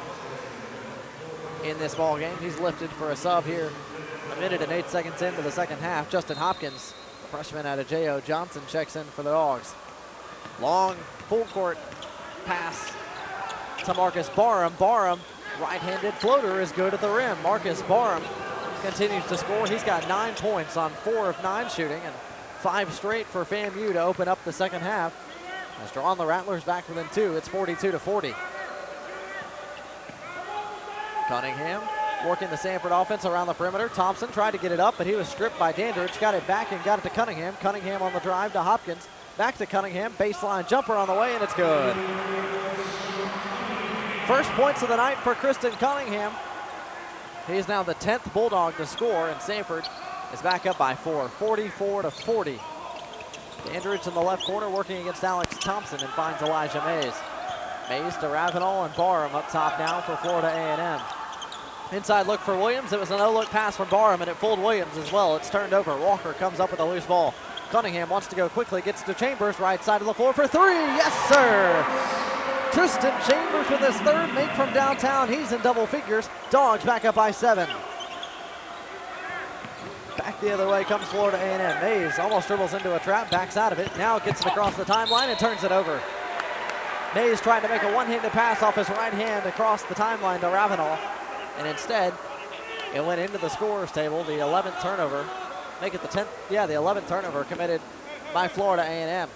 C: in this ball game. He's lifted for a sub here 1 minute and 8 seconds into the second half. Justin Hopkins, a freshman out of J.O. Johnson, checks in for the Dogs. Long full court pass to Marcus Barham. Barham, right-handed floater is good at the rim. Marcus Barham continues to score. He's got 9 points on 4 of 9 shooting, and 5 straight for FAMU to open up the second half. Has drawn the Rattlers back within 2. It's 42-40. Cunningham working the Samford offense around the perimeter. Thompson tried to get it up, but he was stripped by Dandridge. Got it back and got it to Cunningham. Cunningham on the drive to Hopkins. Back to Cunningham. Baseline jumper on the way, and it's good. First points of the night for Kristen Cunningham. He is now the 10th Bulldog to score, and Samford is back up by 4, 44-40. Dandridge in the left corner working against Alex Thompson and finds Elijah Mays. Mays to Ravenel and Barham up top now for Florida A&M. Inside look for Williams. It was a no-look pass from Barham, and it fooled Williams as well. It's turned over. Walker comes up with a loose ball. Cunningham wants to go quickly, gets to Chambers, right side of the floor for 3. Yes, sir! Tristan Chambers with his 3rd make from downtown. He's in double figures. Dogs back up by 7. Back the other way comes Florida A&M. Mays almost dribbles into a trap, backs out of it. Now gets it across the timeline and turns it over. Mays trying to make a one-handed pass off his right hand across the timeline to Ravenel, and instead it went into the scorer's table. The 11th turnover, make it the 10th, the 11th turnover committed by Florida A&M.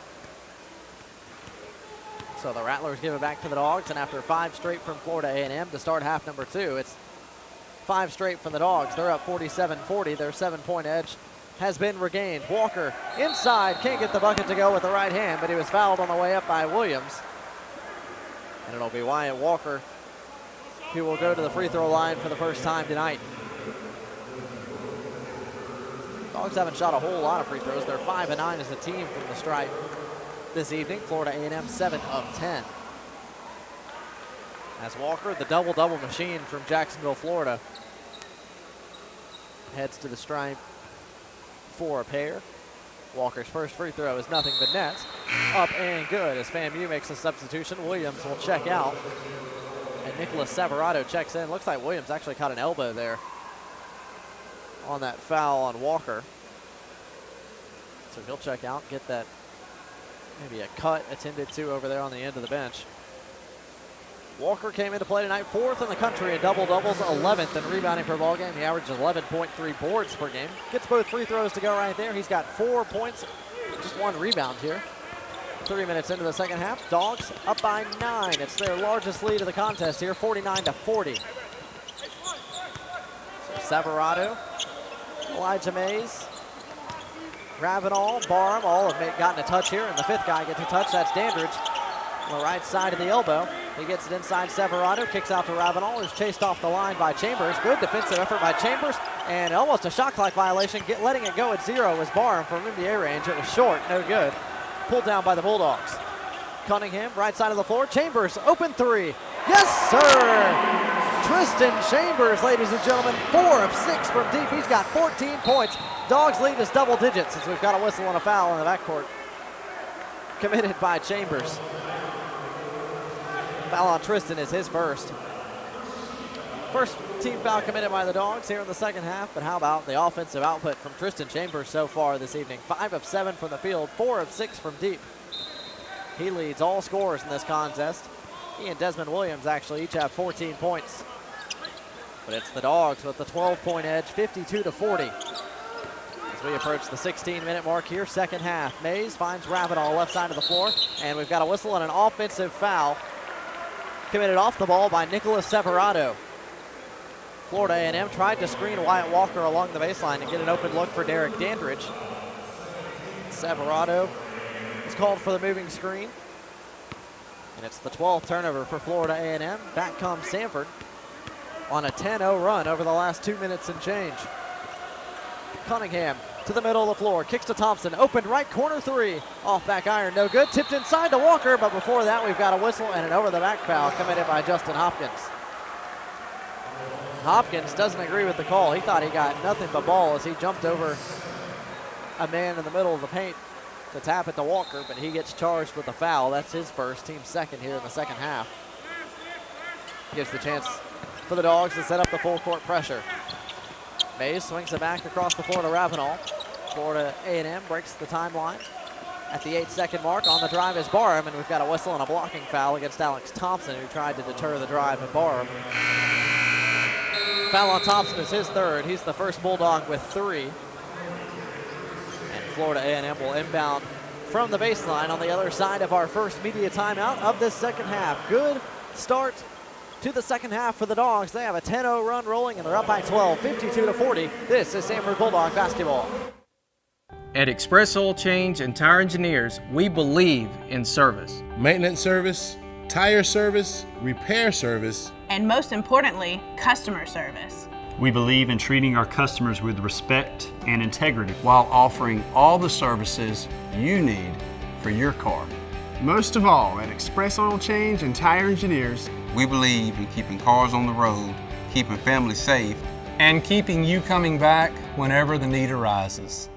C: So the Rattlers give it back to the Dogs, and after 5 straight from Florida A&M to start half number 2, it's 5 straight from the Dogs. They're up 47-40. Their 7-point edge has been regained. Walker inside, can't get the bucket to go with the right hand, but he was fouled on the way up by Williams. And it'll be Wyatt Walker who will go to the free throw line for the first time tonight. Dogs haven't shot a whole lot of free throws. They're 5 of 9 as a team from the stripe this evening. Florida A&M 7 of 10. As Walker, the double-double machine from Jacksonville, Florida, heads to the stripe for a pair. Walker's first free throw is nothing but net. Up and good as FAMU makes a substitution. Williams will check out, and Nicholas Severado checks in. Looks like Williams actually caught an elbow there on that foul on Walker. So he'll check out, get that maybe a cut attended to over there on the end of the bench. Walker came into play tonight, 4th in the country in double-doubles, 11th in rebounding per ball game. He averages 11.3 boards per game. Gets both free throws to go right there. He's got 4 points, just 1 rebound here. 3 minutes into the second half. Dogs up by 9. It's their largest lead of the contest here, 49-40. So Severado, Elijah Mays, Ravenall, Barham, all have gotten a touch here, and the fifth guy gets a touch. That's Dandridge on the right side of the elbow. He gets it inside Severado, kicks out to Ravenall, who's chased off the line by Chambers. Good defensive effort by Chambers, and almost a shot clock violation. Letting it go at 0 was Barham from NBA range. It was short, no good. Pulled down by the Bulldogs. Cunningham, right side of the floor. Chambers, open 3. Yes, sir! Tristan Chambers, ladies and gentlemen, 4 of 6 from deep. He's got 14 points. Dogs lead is double digits as we've got a whistle and a foul in the backcourt. Committed by Chambers. Foul on Tristan is his first. First team foul committed by the Dogs here in the second half, but how about the offensive output from Tristan Chambers so far this evening? 5 of 7 from the field, 4 of 6 from deep. He leads all scorers in this contest. He and Desmond Williams actually each have 14 points. But it's the Dogs with the 12-point edge, 52-40. As we approach the 16-minute mark here, second half. Mays finds Ravenall left side of the floor, and we've got a whistle and an offensive foul committed off the ball by Nicholas Severado. Florida A&M tried to screen Wyatt Walker along the baseline and get an open look for Derek Dandridge. Severado is called for the moving screen. And it's the 12th turnover for Florida A&M. Back comes Samford on a 10-0 run over the last 2 minutes and change. Cunningham to the middle of the floor, kicks to Thompson, open right corner 3. Off back iron, no good. Tipped inside to Walker, but before that we've got a whistle and an over-the-back foul committed by Justin Hopkins. Hopkins doesn't agree with the call. He thought he got nothing but ball as he jumped over a man in the middle of the paint to tap it to Walker, but he gets charged with a foul. That's his first, team second here in the second half. Gives the chance for the Dogs to set up the full court pressure. Mays swings it back across the floor to Ravenall. Florida A&M breaks the timeline at the 8-second mark. On the drive is Barham, and we've got a whistle and a blocking foul against Alex Thompson, who tried to deter the drive of Barham. Foul on Thompson is his third. He's the first Bulldog with 3. And Florida A&M will inbound from the baseline on the other side of our first media timeout of this second half. Good start to the second half for the Dogs. They have a 10-0 run rolling, and they're up by 12, 52-40. This is Samford Bulldog basketball.
S: At Express Oil Change and Tire Engineers, we believe in service.
T: Maintenance service, tire service, repair service,
U: and most importantly, customer service.
V: We believe in treating our customers with respect and integrity while offering all the services you need for your car.
W: Most of all, at Express Oil Change and Tire Engineers,
X: we believe in keeping cars on the road, keeping families safe,
S: and keeping you coming back whenever the need arises.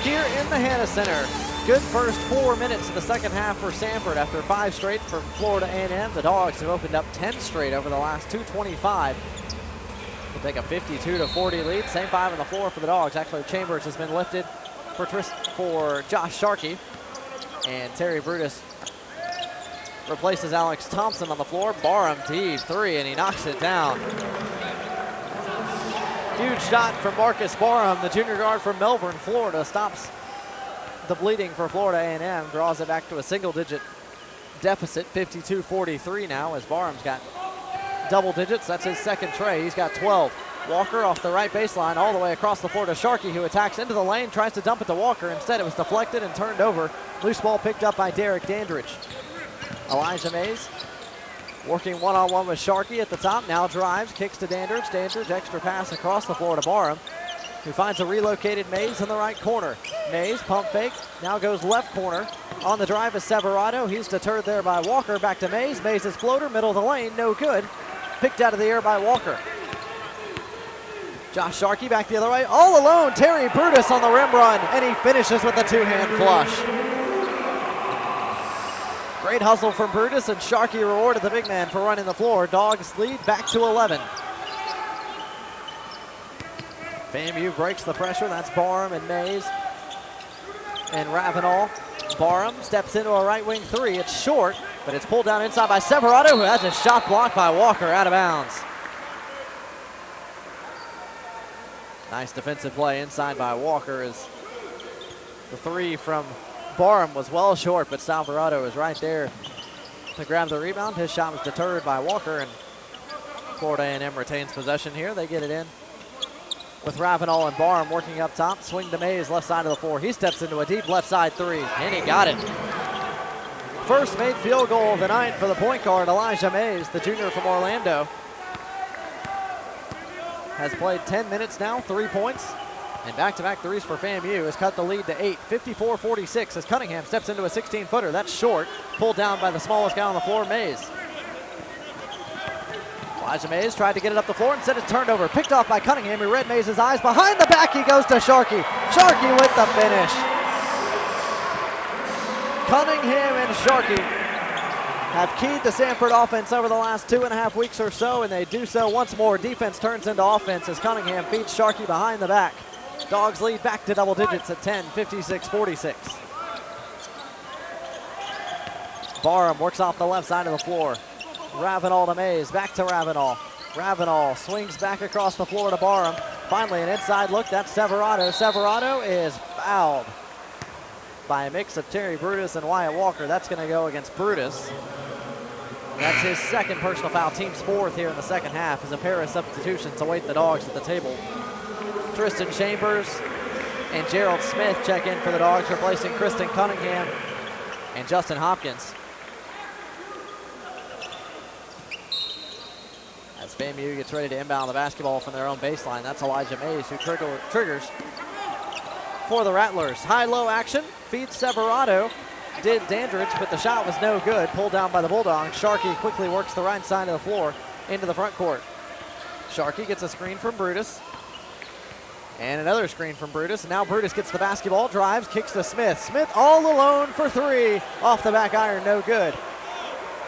C: Here in the Hannah Center. Good first 4 minutes of the second half for Samford after 5 straight from Florida A&M. The Dogs have opened up 10 straight over the last 2:25. We'll take a 52-40 lead. Same 5 on the floor for the Dogs. Actually, Chambers has been lifted for Josh Sharkey. And Terry Brutus replaces Alex Thompson on the floor. Barham deep 3, and he knocks it down. Huge shot from Marcus Barham, the junior guard from Melbourne, Florida. Stops the bleeding for Florida A&M. Draws it back to a single-digit deficit, 52-43 now, as Barham's got double digits. That's his second tray. He's got 12. Walker off the right baseline all the way across the floor to Sharkey, who attacks into the lane, tries to dump it to Walker. Instead, it was deflected and turned over. Loose ball picked up by Derek Dandridge. Elijah Mays Working one-on-one with Sharkey at the top, now drives, kicks to Dandridge. Dandridge, extra pass across the floor to Barham, who finds a relocated Mays in the right corner. Mays, pump fake, now goes left corner. On the drive is Severado. He's deterred there by Walker. Back to Mays. Mays' floater, middle of the lane, no good. Picked out of the air by Walker. Josh Sharkey back the other way, all alone. Terry Brutus on the rim run, and he finishes with a two-hand flush. Great hustle from Brutus, and Sharkey rewarded the big man for running the floor. Dogs lead back to 11. FAMU breaks the pressure. That's Barham and Mays and Ravenel. Barham steps into a right wing three. It's short, but it's pulled down inside by Severado, who has a shot blocked by Walker out of bounds. Nice defensive play inside by Walker as the three from Barham was well short, but Severado is right there to grab the rebound. His shot was deterred by Walker, and Florida A&M retains possession here. They get it in with Ravenel and Barham working up top. Swing to Mays, left side of the floor. He steps into a deep left side three, and he got it. First made field goal of the night for the point guard, Elijah Mays, the junior from Orlando. Has played 10 minutes now, 3 points, and back-to-back threes for FAMU has cut the lead to 8, 54-46 as Cunningham steps into a 16-footer. That's short, pulled down by the smallest guy on the floor, Mays. Elijah Mays tried to get it up the floor, instead it's turned over, picked off by Cunningham. He read Mays' eyes. Behind the back, he goes to Sharkey. Sharkey with the finish. Cunningham and Sharkey have keyed the Samford offense over the last 2.5 weeks or so, and they do so once more. Defense turns into offense as Cunningham feeds Sharkey behind the back. Dogs lead back to double digits at 10, 56-46. Barham works off the left side of the floor. Ravenel to Mays, back to Ravenel. Ravenel swings back across the floor to Barham. Finally an inside look, that's Severado. Severado is fouled by a mix of Terry Brutus and Wyatt Walker. That's going to go against Brutus. That's his second personal foul, team's fourth here in the second half, as a pair of substitutions await the Dogs at the table. Tristan Chambers and Gerald Smith check in for the Dogs, replacing Kristen Cunningham and Justin Hopkins. As FAMU gets ready to inbound the basketball from their own baseline, that's Elijah Mays who triggers for the Rattlers. High-low action, feeds Severado, did Dandridge, but the shot was no good, pulled down by the Bulldogs. Sharkey quickly works the right side of the floor into the front court. Sharkey gets a screen from Brutus, and another screen from Brutus, and now Brutus gets the basketball, drives, kicks to Smith. Smith all alone for three, off the back iron, no good.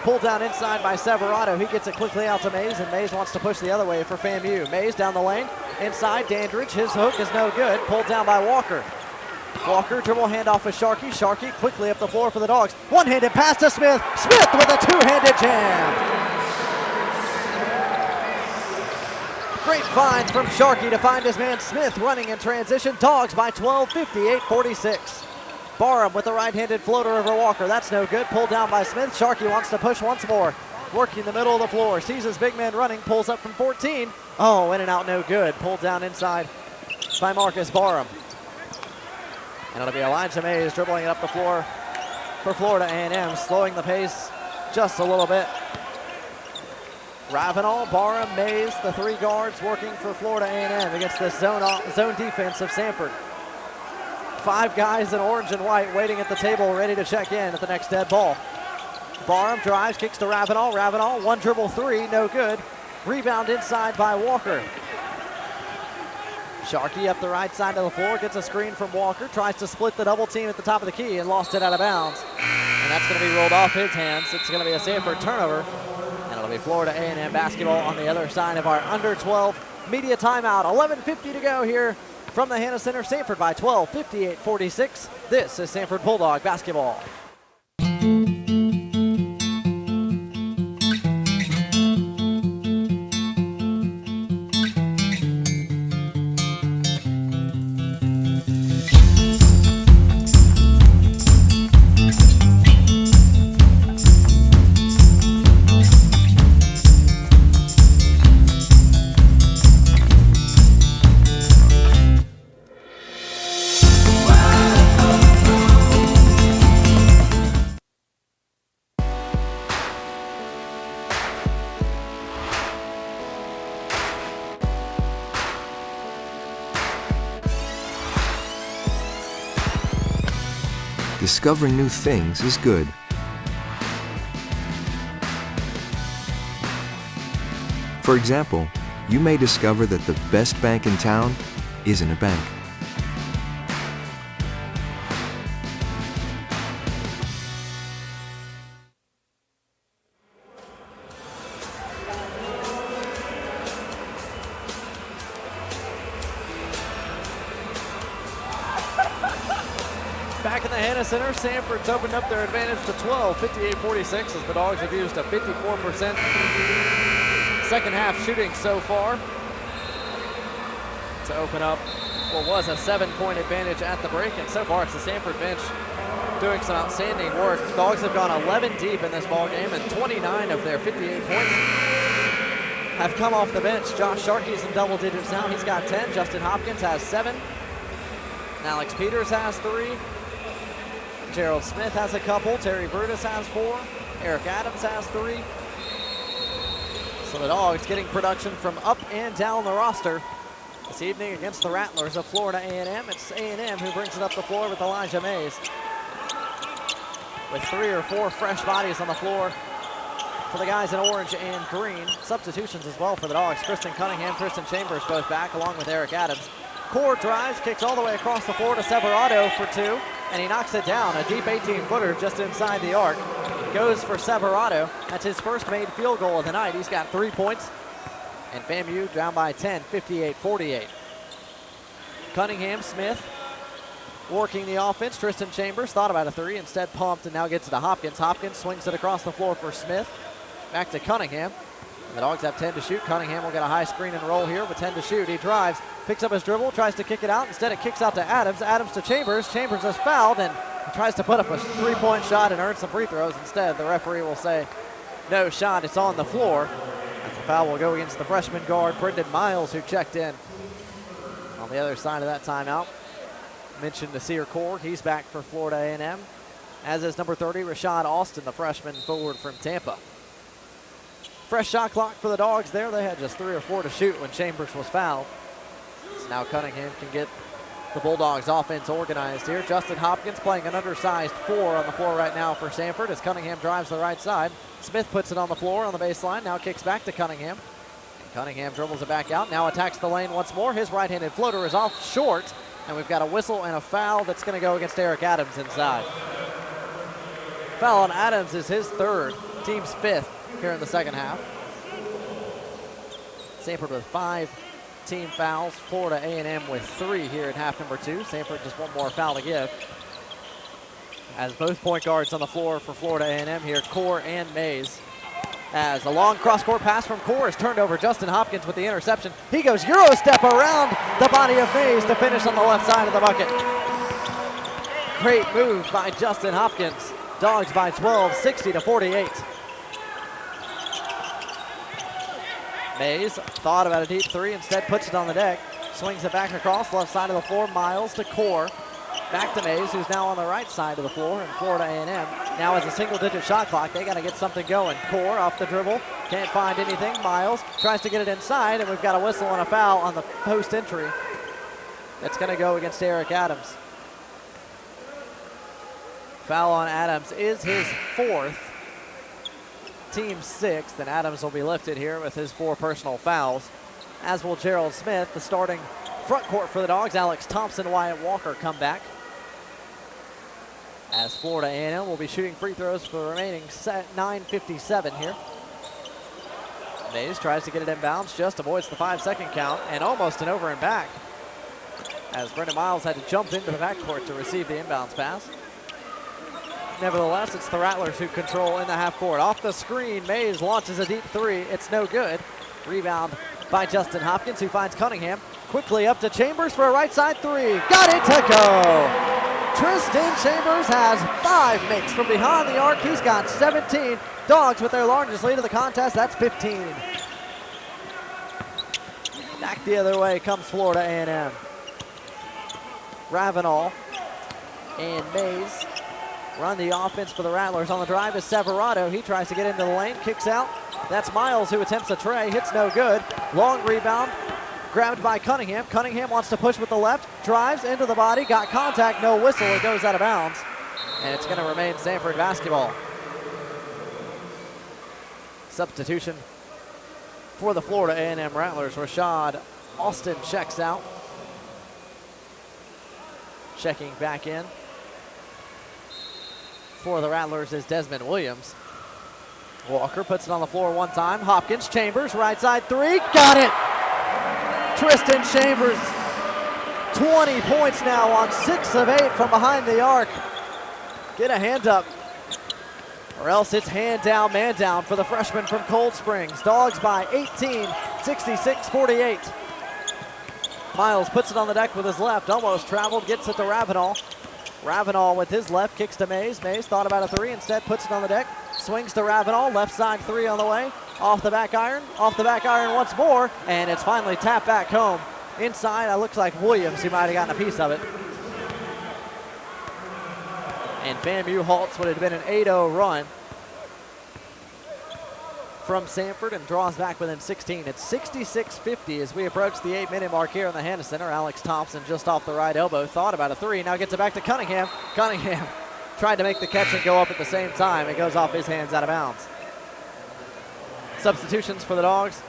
C: Pulled down inside by Severado. He gets it quickly out to Mays, and Mays wants to push the other way for FAMU. Mays down the lane, inside, Dandridge, his hook is no good, pulled down by Walker. Walker, dribble handoff with Sharkey. Sharkey quickly up the floor for the Dogs. One-handed pass to Smith. Smith with a two-handed jam. Great find from Sharkey to find his man Smith running in transition. Dogs by 12, 58-46. Barham with the right-handed floater over Walker. That's no good. Pulled down by Smith. Sharkey wants to push once more. Working the middle of the floor. Sees his big man running. Pulls up from 14. Oh, in and out, no good. Pulled down inside by Marcus Barham. And it'll be Elijah Mays dribbling it up the floor for Florida A&M, slowing the pace just a little bit. Ravenel, Barham, Mays, the three guards working for Florida A&M against the zone defense of Samford. Five guys in orange and white waiting at the table, ready to check in at the next dead ball. Barham drives, kicks to Ravenel. Ravenel, one dribble three, no good. Rebound inside by Walker. Sharkey up the right side of the floor, gets a screen from Walker, tries to split the double team at the top of the key and lost it out of bounds. And that's going to be rolled off his hands. It's going to be a Samford turnover. And it'll be Florida A&M basketball on the other side of our under 12 media timeout. 11:50 to go here from the Hannah Center. Samford by 12, 58-46. This is Samford Bulldog basketball.
A: discovering new things is good. For example, you may discover that the best bank in town isn't a bank.
C: Back in the Hannah Center, Samford's opened up their advantage to 12, 58-46, as the Dogs have used a 54% second half shooting so far to open up what was a 7-point advantage at the break, and so far it's the Samford bench doing some outstanding work. The Dogs have gone 11 deep in this ball game, and 29 of their 58 points have come off the bench. Josh Sharkey's in double digits now. He's got 10. Justin Hopkins has 7. Alex Peters has 3. Gerald Smith has a couple. Terry Brutus has 4. Eric Adams has 3. So the Dogs getting production from up and down the roster this evening against the Rattlers of Florida A&M. It's A&M who brings it up the floor with Elijah Mays, with 3 or 4 fresh bodies on the floor for the guys in orange and green. Substitutions as well for the Dogs. Kristen Cunningham, Tristan Chambers both back, along with Eric Adams. Core drives, kicks all the way across the floor to Severado for 2, and he knocks it down. A deep 18-footer just inside the arc. Goes for Severado. That's his first made field goal of the night. He's got 3 points. And FAMU down by 10, 58-48. Cunningham, Smith working the offense. Tristan Chambers thought about a 3, instead pumped, and now gets it to Hopkins. Hopkins swings it across the floor for Smith. Back to Cunningham. And the Dogs have 10 to shoot. Cunningham will get a high screen and roll here with 10 to shoot. He drives, picks up his dribble, tries to kick it out. Instead, it kicks out to Adams. Adams to Chambers. Chambers is fouled and tries to put up a 3-point shot and earn some free throws. Instead, the referee will say no shot. It's on the floor. As the foul will go against the freshman guard, Brendan Miles, who checked in on the other side of that timeout. Mentioned Nasir Core. He's back for Florida A&M, as is number 30, Rashad Austin, the freshman forward from Tampa. Fresh shot clock for the Dogs there. They had just 3 or 4 to shoot when Chambers was fouled. So now Cunningham can get the Bulldogs offense organized here. Justin Hopkins playing an undersized 4 on the floor right now for Samford as Cunningham drives the right side. Smith puts it on the floor on the baseline, now kicks back to Cunningham. And Cunningham dribbles it back out, now attacks the lane once more. His right-handed floater is off short, and we've got a whistle and a foul that's going to go against Eric Adams inside. Foul on Adams is his 3rd, team's 5th here in the second half. Samford with 5 team fouls, Florida A&M with 3 here in half number 2. Samford just 1 more foul to give. As both point guards on the floor for Florida A&M here, Core and Mays. As a long cross-court pass from Core is turned over. Justin Hopkins with the interception. He goes Euro step around the body of Mays to finish on the left side of the bucket. Great move by Justin Hopkins. Dogs by 12, 60-48. Mays thought about a deep 3, instead puts it on the deck. Swings it back across left side of the floor. Miles to Core. Back to Mays, who's now on the right side of the floor, and Florida A&M now has a single-digit shot clock. They got to get something going. Core off the dribble, can't find anything. Miles tries to get it inside, and we've got a whistle and a foul on the post entry. That's going to go against Eric Adams. Foul on Adams is his 4th, team 6th, and Adams will be lifted here with his 4 personal fouls, as will Gerald Smith. The starting front court for the Dogs, Alex Thompson, Wyatt Walker come back, as Florida A&M will be shooting free throws for the remaining 9:57 here. Mays tries to get it inbounds, just avoids the 5-second count, and almost an over and back, as Brendan Miles had to jump into the backcourt to receive the inbounds pass. Nevertheless, it's the Rattlers who control in the half court. Off the screen, Mays launches a deep 3. It's no good. Rebound by Justin Hopkins, who finds Cunningham. Quickly up to Chambers for a right side 3. Got it to go. Tristan Chambers has 5 makes from behind the arc. He's got 17. Dogs with their largest lead of the contest. That's 15. Back the other way comes Florida A&M. Ravenel and Mays run the offense for the Rattlers. On the drive is Severado. He tries to get into the lane, kicks out. That's Miles who attempts a tray, hits no good. Long rebound, grabbed by Cunningham. Cunningham wants to push with the left, drives into the body, got contact, no whistle, it goes out of bounds. And it's going to remain Samford basketball. Substitution for the Florida A&M Rattlers. Rashad Austin checks out. Checking back in for the Rattlers is Desmond Williams. Walker puts it on the floor one time. Hopkins, Chambers, right side three, got it! Tristan Chambers, 20 points now on 6 of 8 from behind the arc. Get a hand up, or else it's hand down, man down for the freshman from Cold Springs. Dogs by 18, 66-48. Miles puts it on the deck with his left, almost traveled, gets it to Ravenel. Ravenel with his left kicks to Mays. Mays thought about a three, instead puts it on the deck. Swings to Ravenel, left side three on the way. Off the back iron once more, and it's finally tapped back home. Inside, it looks like Williams, he might have gotten a piece of it. And FAMU halts what had been an 8-0 run from Samford and draws back within 16. It's 66-50 as we approach the 8-minute mark here in the Hannah Center. Alex Thompson just off the right elbow, thought about a three, now gets it back to Cunningham. Cunningham tried to make the catch and go up at the same time. It goes off his hands out of bounds. Substitutions for the Dogs.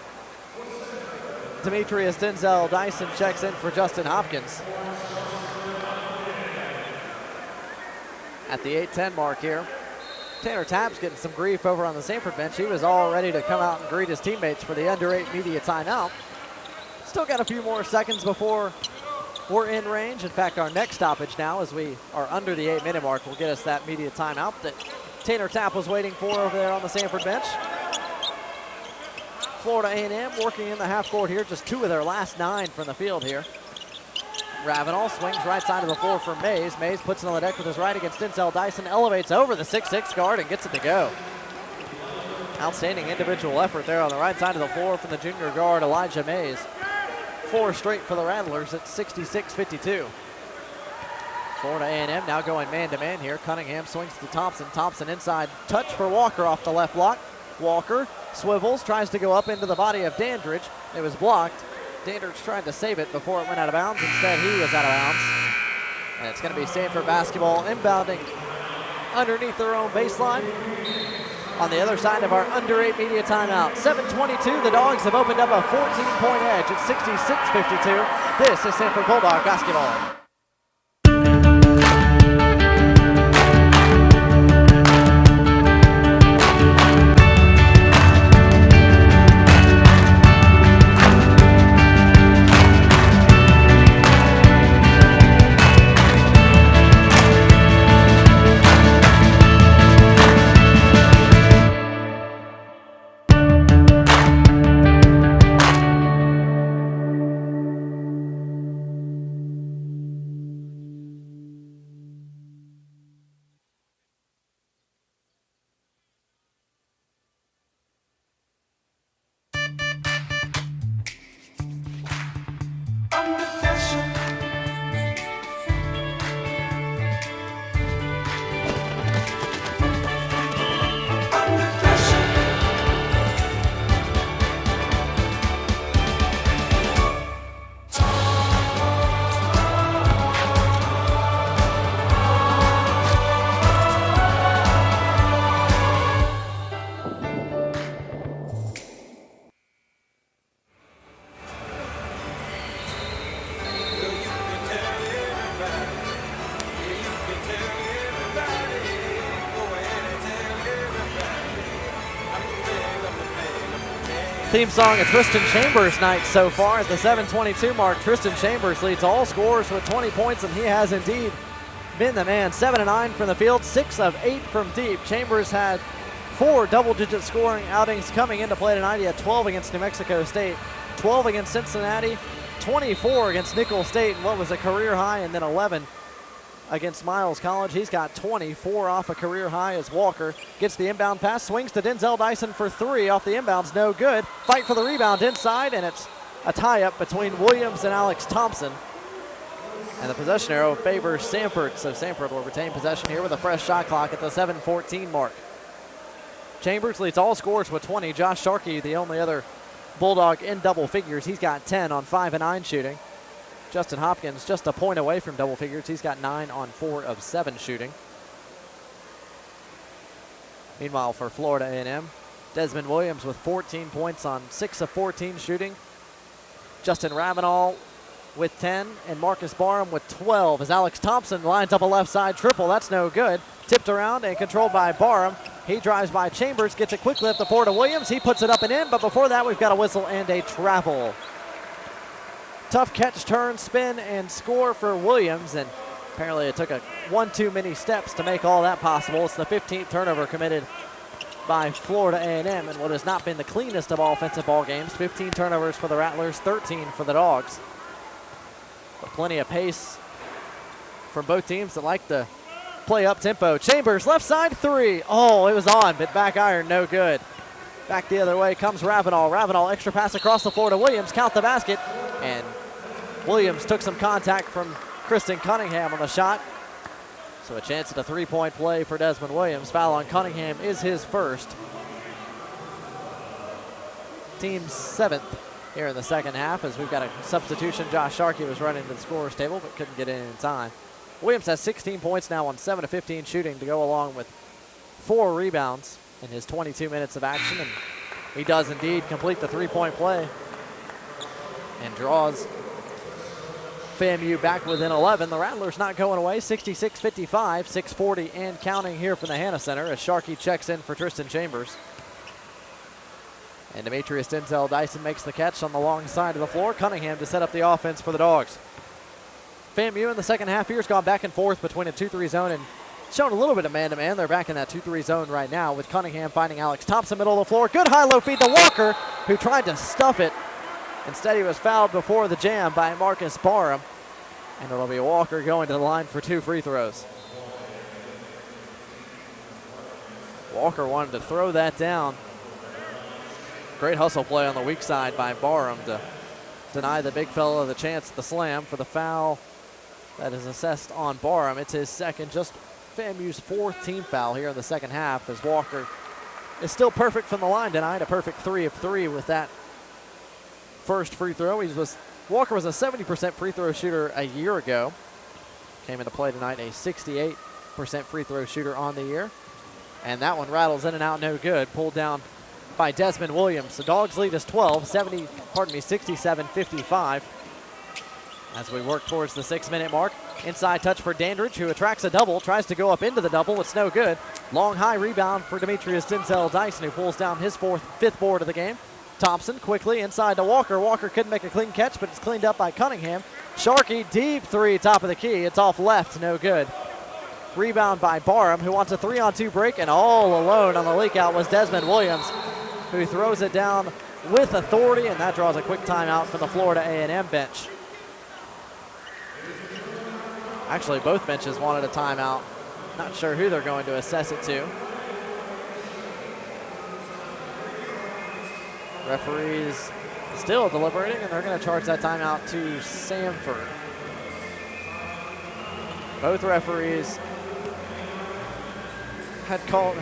C: Demetrius Denzel Dyson checks in for Justin Hopkins. At the 8:10 mark here, Tanner Tapp's getting some grief over on the Samford bench. He was all ready to come out and greet his teammates for the under-8 media timeout. Still got a few more seconds before we're in range. In fact, our next stoppage now, as we are under the 8-minute mark, will get us that media timeout that Tanner Tapp was waiting for over there on the Samford bench. Florida A&M working in the half court here, just 2 of their last 9 from the field here. Ravenel swings right side of the floor for Mays. Mays puts it on the deck with his right against Denzel Dyson, elevates over the 6'6" guard and gets it to go. Outstanding individual effort there on the right side of the floor from the junior guard, Elijah Mays. 4 straight for the Rattlers at 66-52. Florida A&M now going man-to-man here. Cunningham swings to Thompson. Thompson inside, touch for Walker off the left block. Walker swivels, tries to go up into the body of Dandridge. It was blocked. Dandridge tried to save it before it went out of bounds. Instead, he was out of bounds. And it's going to be Samford basketball inbounding underneath their own baseline on the other side of our under-8 media timeout. 7:22, the Dogs have opened up a 14-point edge at 66-52. This is Samford Bulldog basketball. Theme song of Tristan Chambers' night so far at the 7:22 mark. Tristan Chambers leads all scorers with 20 points, and he has indeed been the man. 7 of 9 from the field, 6 of 8 from deep. Chambers had 4 double-digit scoring outings coming into play tonight. He had 12 against New Mexico State, 12 against Cincinnati, 24 against Nicholls State, and what was a career high, and then 11 against Miles College. He's got 24 off a career high as Walker gets the inbound pass, swings to Denzel Dyson for 3 off the inbounds, no good. Fight for the rebound inside, and it's a tie-up between Williams and Alex Thompson. And the possession arrow favors Samford, so Samford will retain possession here with a fresh shot clock at the 7:14 mark. Chambers leads all scorers with 20. Josh Sharkey, the only other Bulldog in double figures. He's got 10 on 5 of 9 shooting. Justin Hopkins just a point away from double figures. He's got 9 on 4 of 7 shooting. Meanwhile, for Florida A&M, Desmond Williams with 14 points on 6 of 14 shooting. Justin Ravenall with 10, and Marcus Barham with 12 as Alex Thompson lines up a left side triple. That's no good. Tipped around and controlled by Barham. He drives by Chambers, gets it quickly up the floor to Williams. He puts it up and in, but before that, we've got a whistle and a travel. Tough catch, turn, spin, and score for Williams, and apparently it took one too many steps to make all that possible. It's the 15th turnover committed by Florida A&M, and what has not been the cleanest of offensive ball games. 15 turnovers for the Rattlers, 13 for the Dogs. But plenty of pace from both teams that like to play up tempo. Chambers, left side three. Oh, it was on, but back iron, no good. Back the other way comes Ravenall. Ravenall, extra pass across the floor to Williams. Count the basket, and Williams took some contact from Kristen Cunningham on the shot. So a chance at a three-point play for Desmond Williams. Foul on Cunningham is his first. Team's 7th here in the second half as we've got a substitution. Josh Sharkey was running to the scorer's table but couldn't get in time. Williams has 16 points now on 7 of 15 shooting to go along with 4 rebounds in his 22 minutes of action, and he does indeed complete the three-point play and draws FAMU back within 11. The Rattlers not going away, 66-55, 6:40 and counting here from the Hannah Center as Sharkey checks in for Tristan Chambers. And Demetrius Denzel Dyson makes the catch on the long side of the floor. Cunningham to set up the offense for the Dogs. FAMU in the second half here has gone back and forth between a 2-3 zone and shown a little bit of man-to-man. They're back in that 2-3 zone right now with Cunningham finding Alex Thompson middle of the floor. Good high-low feed to Walker, who tried to stuff it. Instead, he was fouled before the jam by Marcus Barham. And it'll be Walker going to the line for 2 free throws. Walker wanted to throw that down. Great hustle play on the weak side by Barham to deny the big fella the chance at the slam for the foul that is assessed on Barham. It's his second, just FAMU's 4th team foul here in the second half as Walker is still perfect from the line tonight. A perfect 3 of 3 with that first free throw. Walker was a 70% free throw shooter a year ago. Came into play tonight a 68% free throw shooter on the year. And that one rattles in and out, no good. Pulled down by Desmond Williams. The Dogs lead is 67-55 as we work towards the 6-minute mark. Inside touch for Dandridge, who attracts a double, tries to go up into the double. It's no good. Long high rebound for Demetrius Denzel Dyson, who pulls down his 5th board of the game. Thompson quickly inside to Walker. Walker couldn't make a clean catch, but it's cleaned up by Cunningham. Sharkey, deep three, top of the key. It's off left, no good. Rebound by Barham, who wants a 3-on-2 break, and all alone on the leak out was Desmond Williams, who throws it down with authority, and that draws a quick timeout from the Florida A&M bench. Actually, both benches wanted a timeout. Not sure who they're going to assess it to. Referees still deliberating, and they're going to charge that timeout to Samford. Both referees had gotten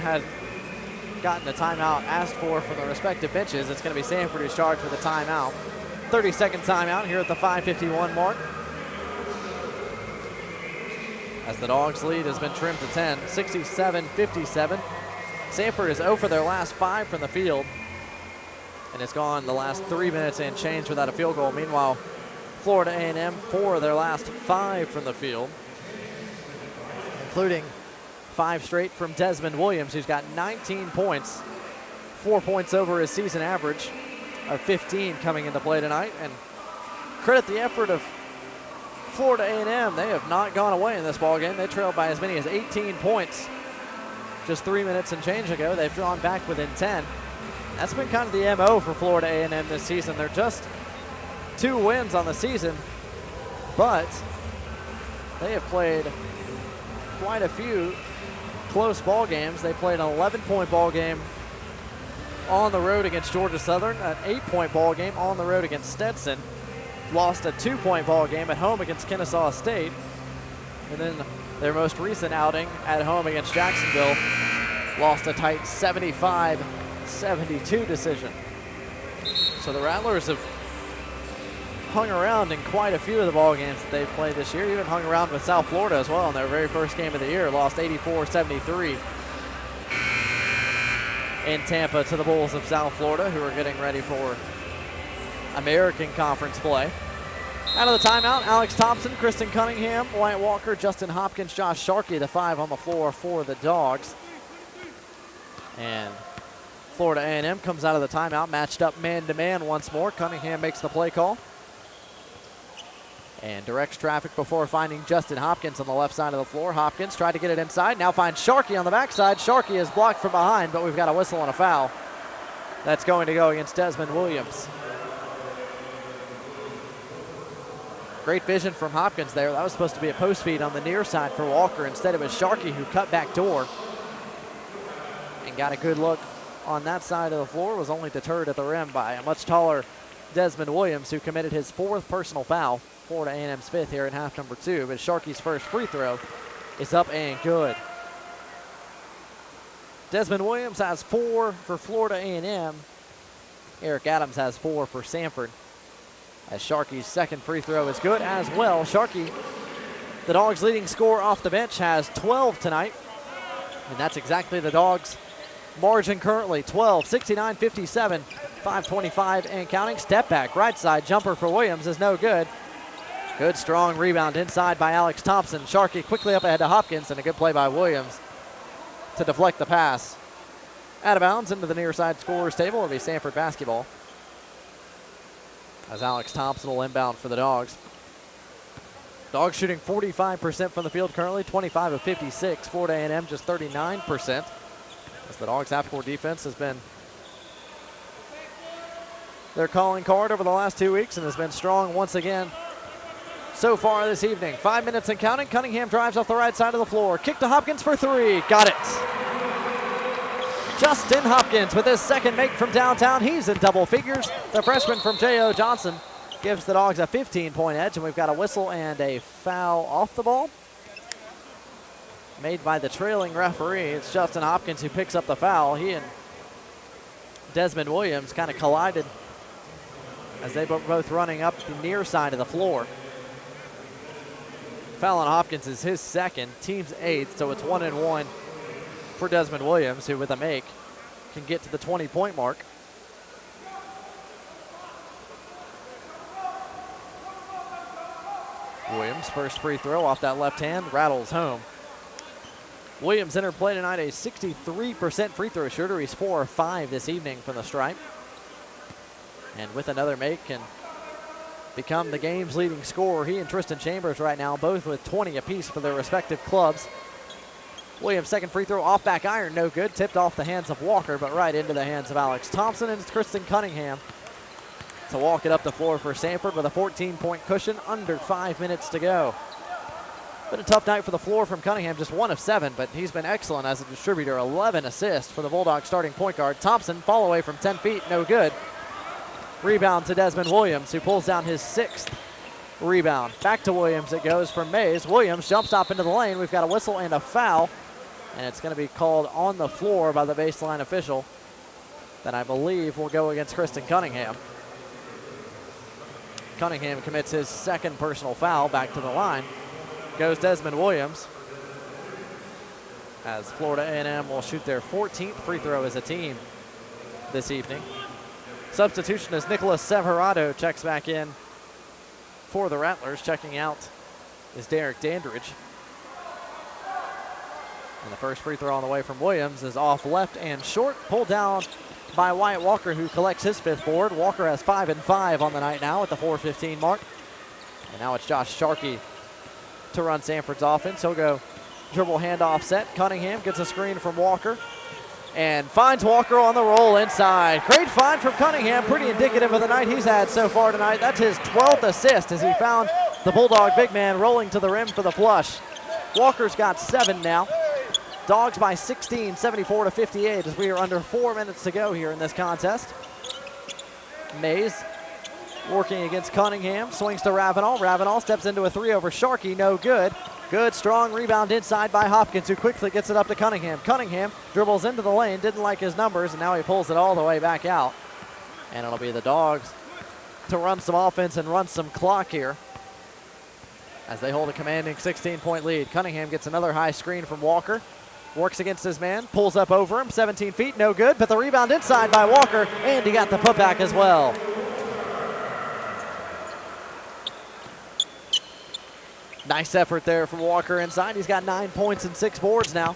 C: the timeout asked for from the respective benches. It's going to be Samford who's charged with a timeout. 30-second timeout here at the 5:51 mark. As the Dogs' lead has been trimmed to 10, 67-57. Samford is 0 for their last 5 from the field, and it's gone the last 3 minutes and change without a field goal. Meanwhile, Florida A&M 4 of their last 5 from the field, including 5 straight from Desmond Williams, who's got 19 points, 4 points over his season average of 15 coming into play tonight. And credit the effort of Florida A&M. They have not gone away in this ballgame. They trailed by as many as 18 points just 3 minutes and change ago. They've drawn back within 10. That's been kind of the MO for Florida A&M this season. They're just 2 wins on the season, but they have played quite a few close ball games. They played an 11-point ball game on the road against Georgia Southern, an 8-point ball game on the road against Stetson, lost a 2-point ball game at home against Kennesaw State, and then their most recent outing at home against Jacksonville lost a tight 75-72 decision. So the Rattlers have hung around in quite a few of the ball games that they've played this year, even hung around with South Florida as well in their very first game of the year, lost 84-73. in Tampa to the Bulls of South Florida, who are getting ready for American Conference play. Out of the timeout, Alex Thompson, Kristen Cunningham, Wyatt Walker, Justin Hopkins, Josh Sharkey, the 5 on the floor for the Dogs. And Florida A&M comes out of the timeout, matched up man-to-man once more. Cunningham makes the play call and directs traffic before finding Justin Hopkins on the left side of the floor. Hopkins tried to get it inside, now finds Sharkey on the backside. Sharkey is blocked from behind, but we've got a whistle and a foul. That's going to go against Desmond Williams. Great vision from Hopkins there. That was supposed to be a post feed on the near side for Walker. Instead, it was Sharkey who cut back door and got a good look on that side of the floor. Was only deterred at the rim by a much taller Desmond Williams, who committed his 4th personal foul. Florida A&M's 5th here in half number 2, but Sharkey's first free throw is up and good. Desmond Williams has 4 for Florida A&M. Eric Adams has 4 for Samford. As Sharkey's second free throw is good as well. Sharkey, the Dogs' leading scorer off the bench, has 12 tonight. And that's exactly the Dogs' margin currently. 12, 69-57, 5:25 and counting. Step back, right side jumper for Williams is no good. Good strong rebound inside by Alex Thompson. Sharkey quickly up ahead to Hopkins, and a good play by Williams to deflect the pass. Out of bounds into the near side scorer's table. It'll be Samford basketball, as Alex Thompson will inbound for the Dogs. Dogs shooting 45% from the field currently, 25 of 56. Florida A&M just 39%. As the Dogs' half-court defense has been their calling card over the last 2 weeks and has been strong once again so far this evening. 5 minutes and counting. Cunningham drives off the right side of the floor. Kick to Hopkins for 3. Got it. Justin Hopkins with his second make from downtown. He's in double figures. The freshman from J.O. Johnson gives the Dogs a 15-point edge, and we've got a whistle and a foul off the ball made by the trailing referee. It's Justin Hopkins who picks up the foul. He and Desmond Williams kind of collided as they were both running up the near side of the floor. Foul on Hopkins is his second, team's 8th, so it's 1-1 for Desmond Williams, who with a make can get to the 20-point mark. Williams, first free throw off that left hand, rattles home. Williams entered play tonight a 63% free throw shooter. He's 4 or 5 this evening from the stripe. And with another make can become the game's leading scorer. He and Tristan Chambers right now, both with 20 apiece for their respective clubs. Williams' second free throw off back iron, no good. Tipped off the hands of Walker, but right into the hands of Alex Thompson, and it's Kristen Cunningham to walk it up the floor for Samford with a 14-point cushion, under 5 minutes to go. Been a tough night for the floor from Cunningham, just 1 of 7, but he's been excellent as a distributor. 11 assists for the Bulldogs starting point guard. Thompson, fall away from 10 feet, no good. Rebound to Desmond Williams, who pulls down his 6th rebound. Back to Williams it goes from Mays. Williams jump stop into the lane. We've got a whistle and a foul, and it's going to be called on the floor by the baseline official that I believe will go against Kristen Cunningham. Cunningham commits his second personal foul. Back to the line goes Desmond Williams, as Florida A&M will shoot their 14th free throw as a team this evening. Substitution as Nicholas Severado checks back in for the Rattlers. Checking out is Derek Dandridge. And the first free throw on the way from Williams is off left and short. Pulled down by Wyatt Walker, who collects his 5th board. Walker has 5 and 5 on the night now at the 4:15 mark. And now it's Josh Sharkey to run Samford's offense. He'll go dribble handoff set. Cunningham gets a screen from Walker and finds Walker on the roll inside. Great find from Cunningham, pretty indicative of the night he's had so far tonight. That's his 12th assist as he found the Bulldog big man rolling to the rim for the flush. Walker's got 7 now. Dogs by 16, 74-58 as we are under 4 minutes to go here in this contest. Mays working against Cunningham, swings to Ravenel. Ravenel steps into a 3 over Sharkey, no good. Good, strong rebound inside by Hopkins, who quickly gets it up to Cunningham. Cunningham dribbles into the lane, didn't like his numbers, and now he pulls it all the way back out. And it'll be the Dogs to run some offense and run some clock here as they hold a commanding 16-point lead. Cunningham gets another high screen from Walker. Works against his man, pulls up over him, 17 feet, no good, but the rebound inside by Walker, and he got the putback as well. Nice effort there from Walker inside. He's got 9 points and 6 boards now.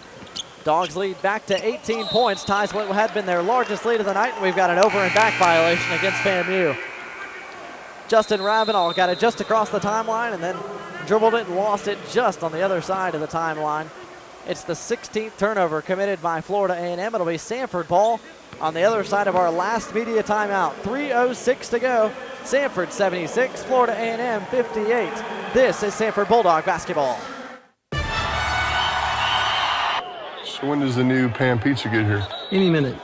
C: Dogs lead back to 18 points, ties what had been their largest lead of the night, and we've got an over and back violation against FAMU. Justin Ravenel got it just across the timeline and then dribbled it and lost it just on the other side of the timeline. It's the 16th turnover committed by Florida A&M. It'll be Samford ball on the other side of our last media timeout. 3:06 to go. Samford 76, Florida A&M 58. This is Samford Bulldog basketball.
B: So when does the new pan pizza get here?
G: Any minute,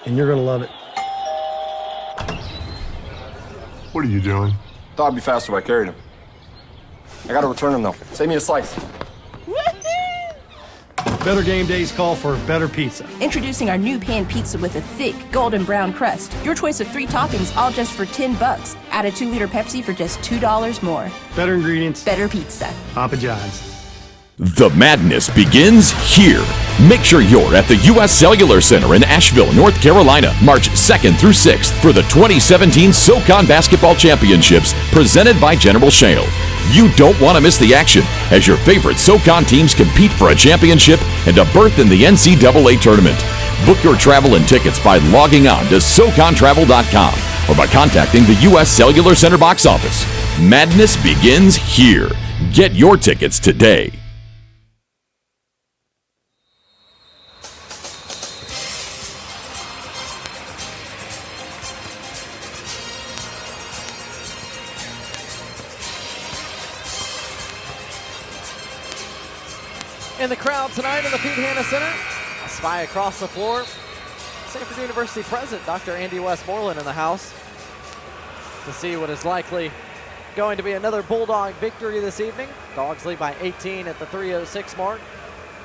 G: and you're going to love it.
B: What are you doing?
D: Thought it'd be faster if I carried him. I gotta return him though. Save me a slice.
G: Better game days call for better pizza.
I: Introducing our new pan pizza with a thick golden brown crust. Your choice of 3 toppings, all just for $10. Add a 2-liter Pepsi for just $2 more.
G: Better ingredients.
I: Better pizza.
G: Papa John's.
J: The madness begins here. Make sure you're at the U.S. Cellular Center in Asheville, North Carolina, March 2nd through 6th for the 2017 SoCon Basketball Championships presented by General Shale. You don't want to miss the action as your favorite SoCon teams compete for a championship and a berth in the NCAA tournament. Book your travel and tickets by logging on to SoConTravel.com or by contacting the U.S. Cellular Center box office. Madness begins here. Get your tickets today.
C: In the crowd tonight in the Pete Hanna Center, a spy across the floor. Samford University President Dr. Andy Westmoreland in the house to see what is likely going to be another Bulldog victory this evening. Dogs lead by 18 at the 3:06 mark.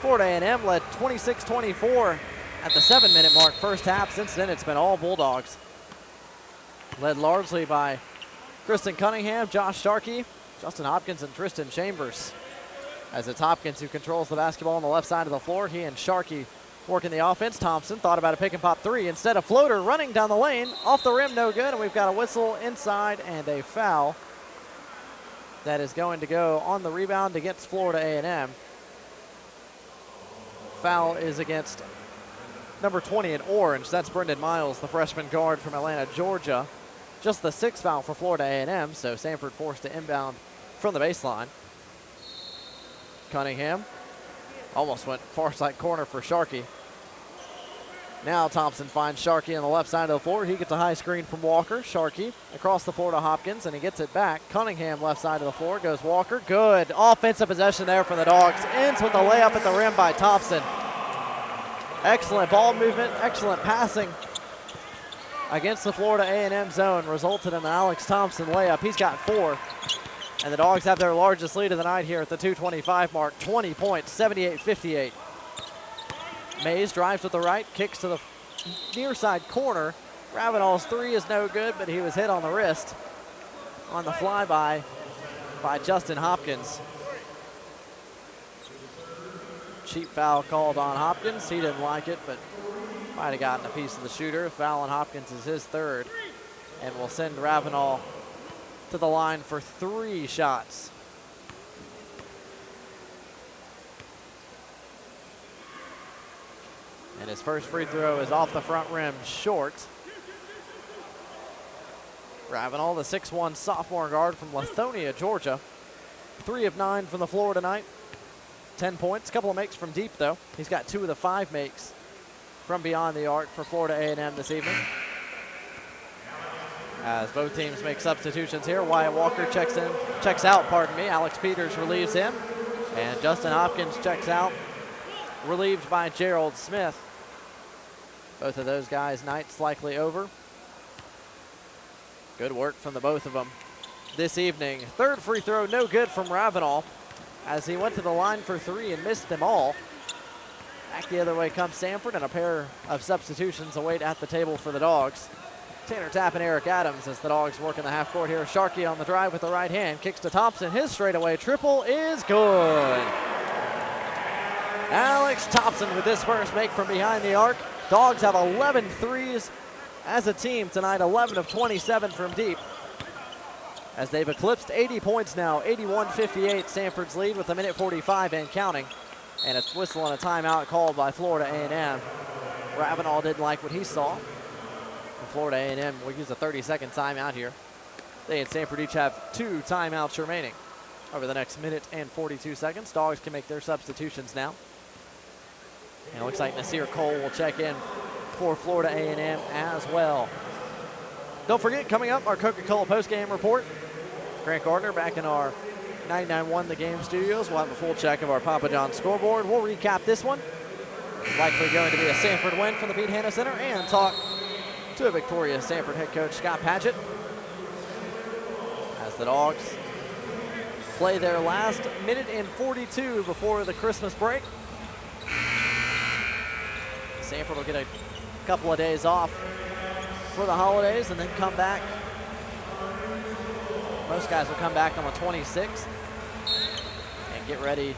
C: Florida A&M led 26-24 at the 7-minute mark first half. Since then, it's been all Bulldogs. Led largely by Kristen Cunningham, Josh Sharkey, Justin Hopkins, and Tristan Chambers. As it's Hopkins who controls the basketball on the left side of the floor. He and Sharkey working the offense. Thompson thought about a pick and pop 3. Instead, a floater running down the lane. Off the rim, no good. And we've got a whistle inside and a foul that is going to go on the rebound against Florida A&M. Foul is against number 20 in orange. That's Brendan Miles, the freshman guard from Atlanta, Georgia. Just the 6th foul for Florida A&M, so Samford forced to inbound from the baseline. Cunningham almost went far side corner for Sharkey. Now Thompson finds Sharkey on the left side of the floor. He gets a high screen from Walker. Sharkey across the floor to Hopkins, and he gets it back. Cunningham left side of the floor, goes Walker. Good offensive possession there for the Dogs. Ends with a layup at the rim by Thompson. Excellent ball movement, excellent passing against the Florida A&M zone. Resulted in an Alex Thompson layup. He's got 4. And the Dogs have their largest lead of the night here at the 2:25 mark. 20 points, 78-58. Mays drives with the right, kicks to the near side corner. Ravenel's 3 is no good, but he was hit on the wrist on the flyby by Justin Hopkins. Cheap foul called on Hopkins. He didn't like it, but might have gotten a piece of the shooter. Foul on Hopkins is his 3rd, and will send Ravenel to the line for 3 shots. And his first free throw is off the front rim, short. Ravenel, the 6'1" sophomore guard from Lithonia, Georgia. 3 of 9 from the floor tonight. 10 points, a couple of makes from deep though. He's got 2 of the 5 makes from beyond the arc for Florida A&M this evening. As both teams make substitutions here, Wyatt Walker checks out, Alex Peters relieves him. And Justin Hopkins checks out, relieved by Gerald Smith. Both of those guys' nights likely over. Good work from the both of them this evening. 3rd free throw, no good from Ravenel as he went to the line for 3 and missed them all. Back the other way comes Samford, and a pair of substitutions await at the table for the Dogs. Tanner Tapp and Eric Adams as the Dogs work in the half court here. Sharkey on the drive with the right hand, kicks to Thompson. His straightaway triple is good. Alex Thompson with his first make from behind the arc. Dogs have 11 threes as a team tonight, 11 of 27 from deep, as they've eclipsed 80 points now, 81-58, Samford's lead with 1:45 and counting. And a whistle and a timeout called by Florida A&M. Ravenall didn't like what he saw. And Florida A&M will use a 30-second timeout here. They and Samford each have 2 timeouts remaining over the next 1:42 seconds. Dogs can make their substitutions now. And it looks like Nasir Cole will check in for Florida A&M as well. Don't forget, coming up, our Coca-Cola postgame report. Grant Gardner back in our 99.1 The Game studios. We'll have a full check of our Papa John's scoreboard. We'll recap this one. It's likely going to be a Samford win from the Pete Hanna Center, and talk to a victorious Samford head coach, Scott Padgett, as the Dogs play their last 1:42 before the Christmas break. Samford will get a couple of days off for the holidays and then come back. Most guys will come back on the 26th and get ready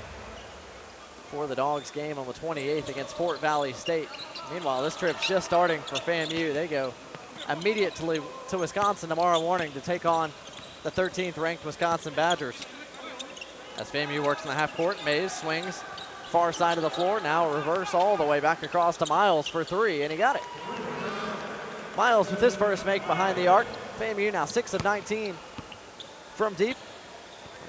C: for the Dogs game on the 28th against Fort Valley State. Meanwhile, this trip's just starting for FAMU. They go immediately to Wisconsin tomorrow morning to take on the 13th ranked Wisconsin Badgers. As FAMU works in the half court, Mays swings far side of the floor. Now a reverse all the way back across to Miles for 3, and he got it. Miles with his first make behind the arc. FAMU now 6 of 19 from deep.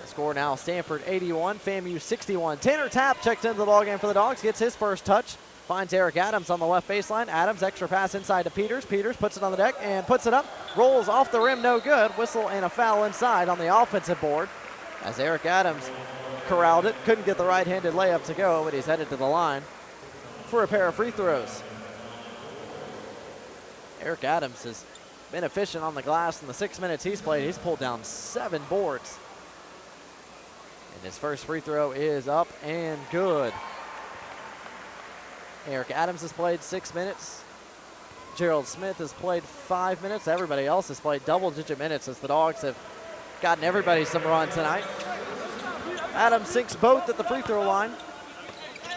C: The score now, Samford 81, FAMU 61. Tanner Tapp checks into the ballgame for the Dogs, gets his first touch. Finds Eric Adams on the left baseline. Adams, extra pass inside to Peters. Peters puts it on the deck and puts it up. Rolls off the rim, no good. Whistle and a foul inside on the offensive board, as Eric Adams corralled it. Couldn't get the right-handed layup to go, but he's headed to the line for a pair of free throws. Eric Adams has been efficient on the glass in the 6 minutes he's played. He's pulled down 7 boards. And his first free throw is up and good. Eric Adams has played 6 minutes. Gerald Smith has played 5 minutes. Everybody else has played double-digit minutes, as the Dogs have gotten everybody some run tonight. Adams sinks both at the free throw line.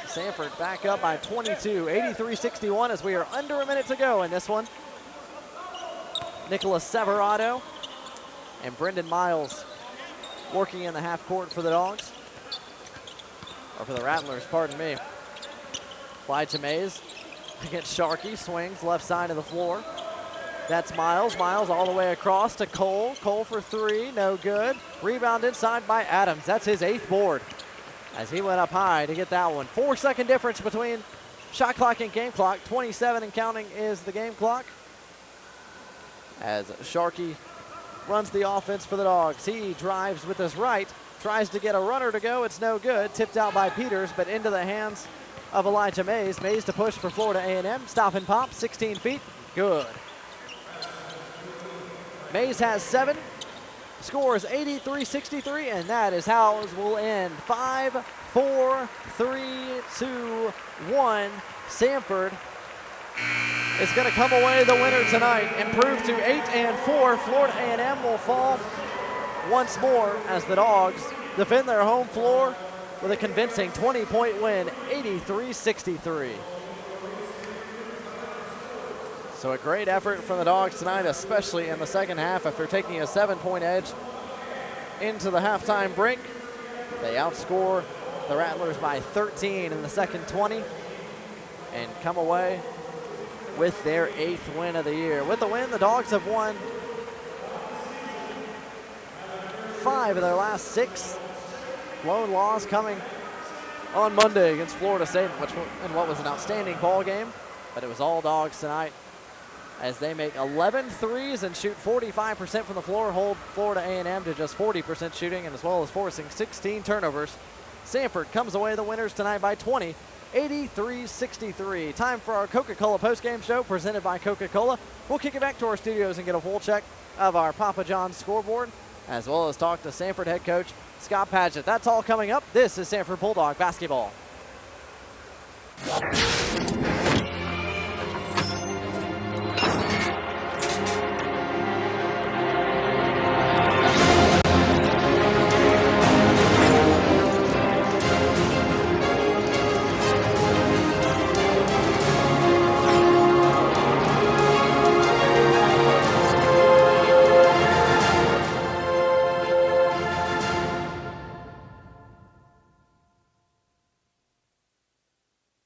C: Samford back up by 22, 83-61, as we are under a minute to go in this one. Nicholas Severado and Brendan Miles working in the half court for the Dogs. Or for the Rattlers, pardon me. Elijah Mays against Sharkey, swings left side of the floor. That's Miles. Miles all the way across to Cole. Cole for 3, no good. Rebound inside by Adams. That's his 8th board, as he went up high to get that one. 4-second difference between shot clock and game clock. 27 and counting is the game clock, as Sharkey runs the offense for the Dogs. He drives with his right, tries to get a runner to go. It's no good. Tipped out by Peters, but into the hands of Elijah Mays. Mays to push for Florida A&M. Stop and pop, 16 feet, good. Mays has 7. Score is 83-63, and that is how it will end. 5, 4, 3, 2, 1. Samford is going to come away the winner tonight, improve to 8-4. Florida A&M will fall once more as the Dogs defend their home floor with a convincing 20-point win, 83-63. So a great effort from the Dogs tonight, especially in the second half after taking a 7-point edge into the halftime break. They outscore the Rattlers by 13 in the second 20 and come away with their 8th win of the year. With the win, the Dogs have won 5 of their last 6. Lone loss coming on Monday against Florida State, in what was an outstanding ball game, but it was all Dogs tonight, as they make 11 threes and shoot 45% from the floor, hold Florida A&M to just 40% shooting, and as well as forcing 16 turnovers. Samford comes away the winners tonight by 20, 83-63. Time for our Coca-Cola postgame show presented by Coca-Cola. We'll kick it back to our studios and get a full check of our Papa John's scoreboard, as well as talk to Samford head coach Scott Padgett. That's all coming up. This is Samford Bulldog basketball.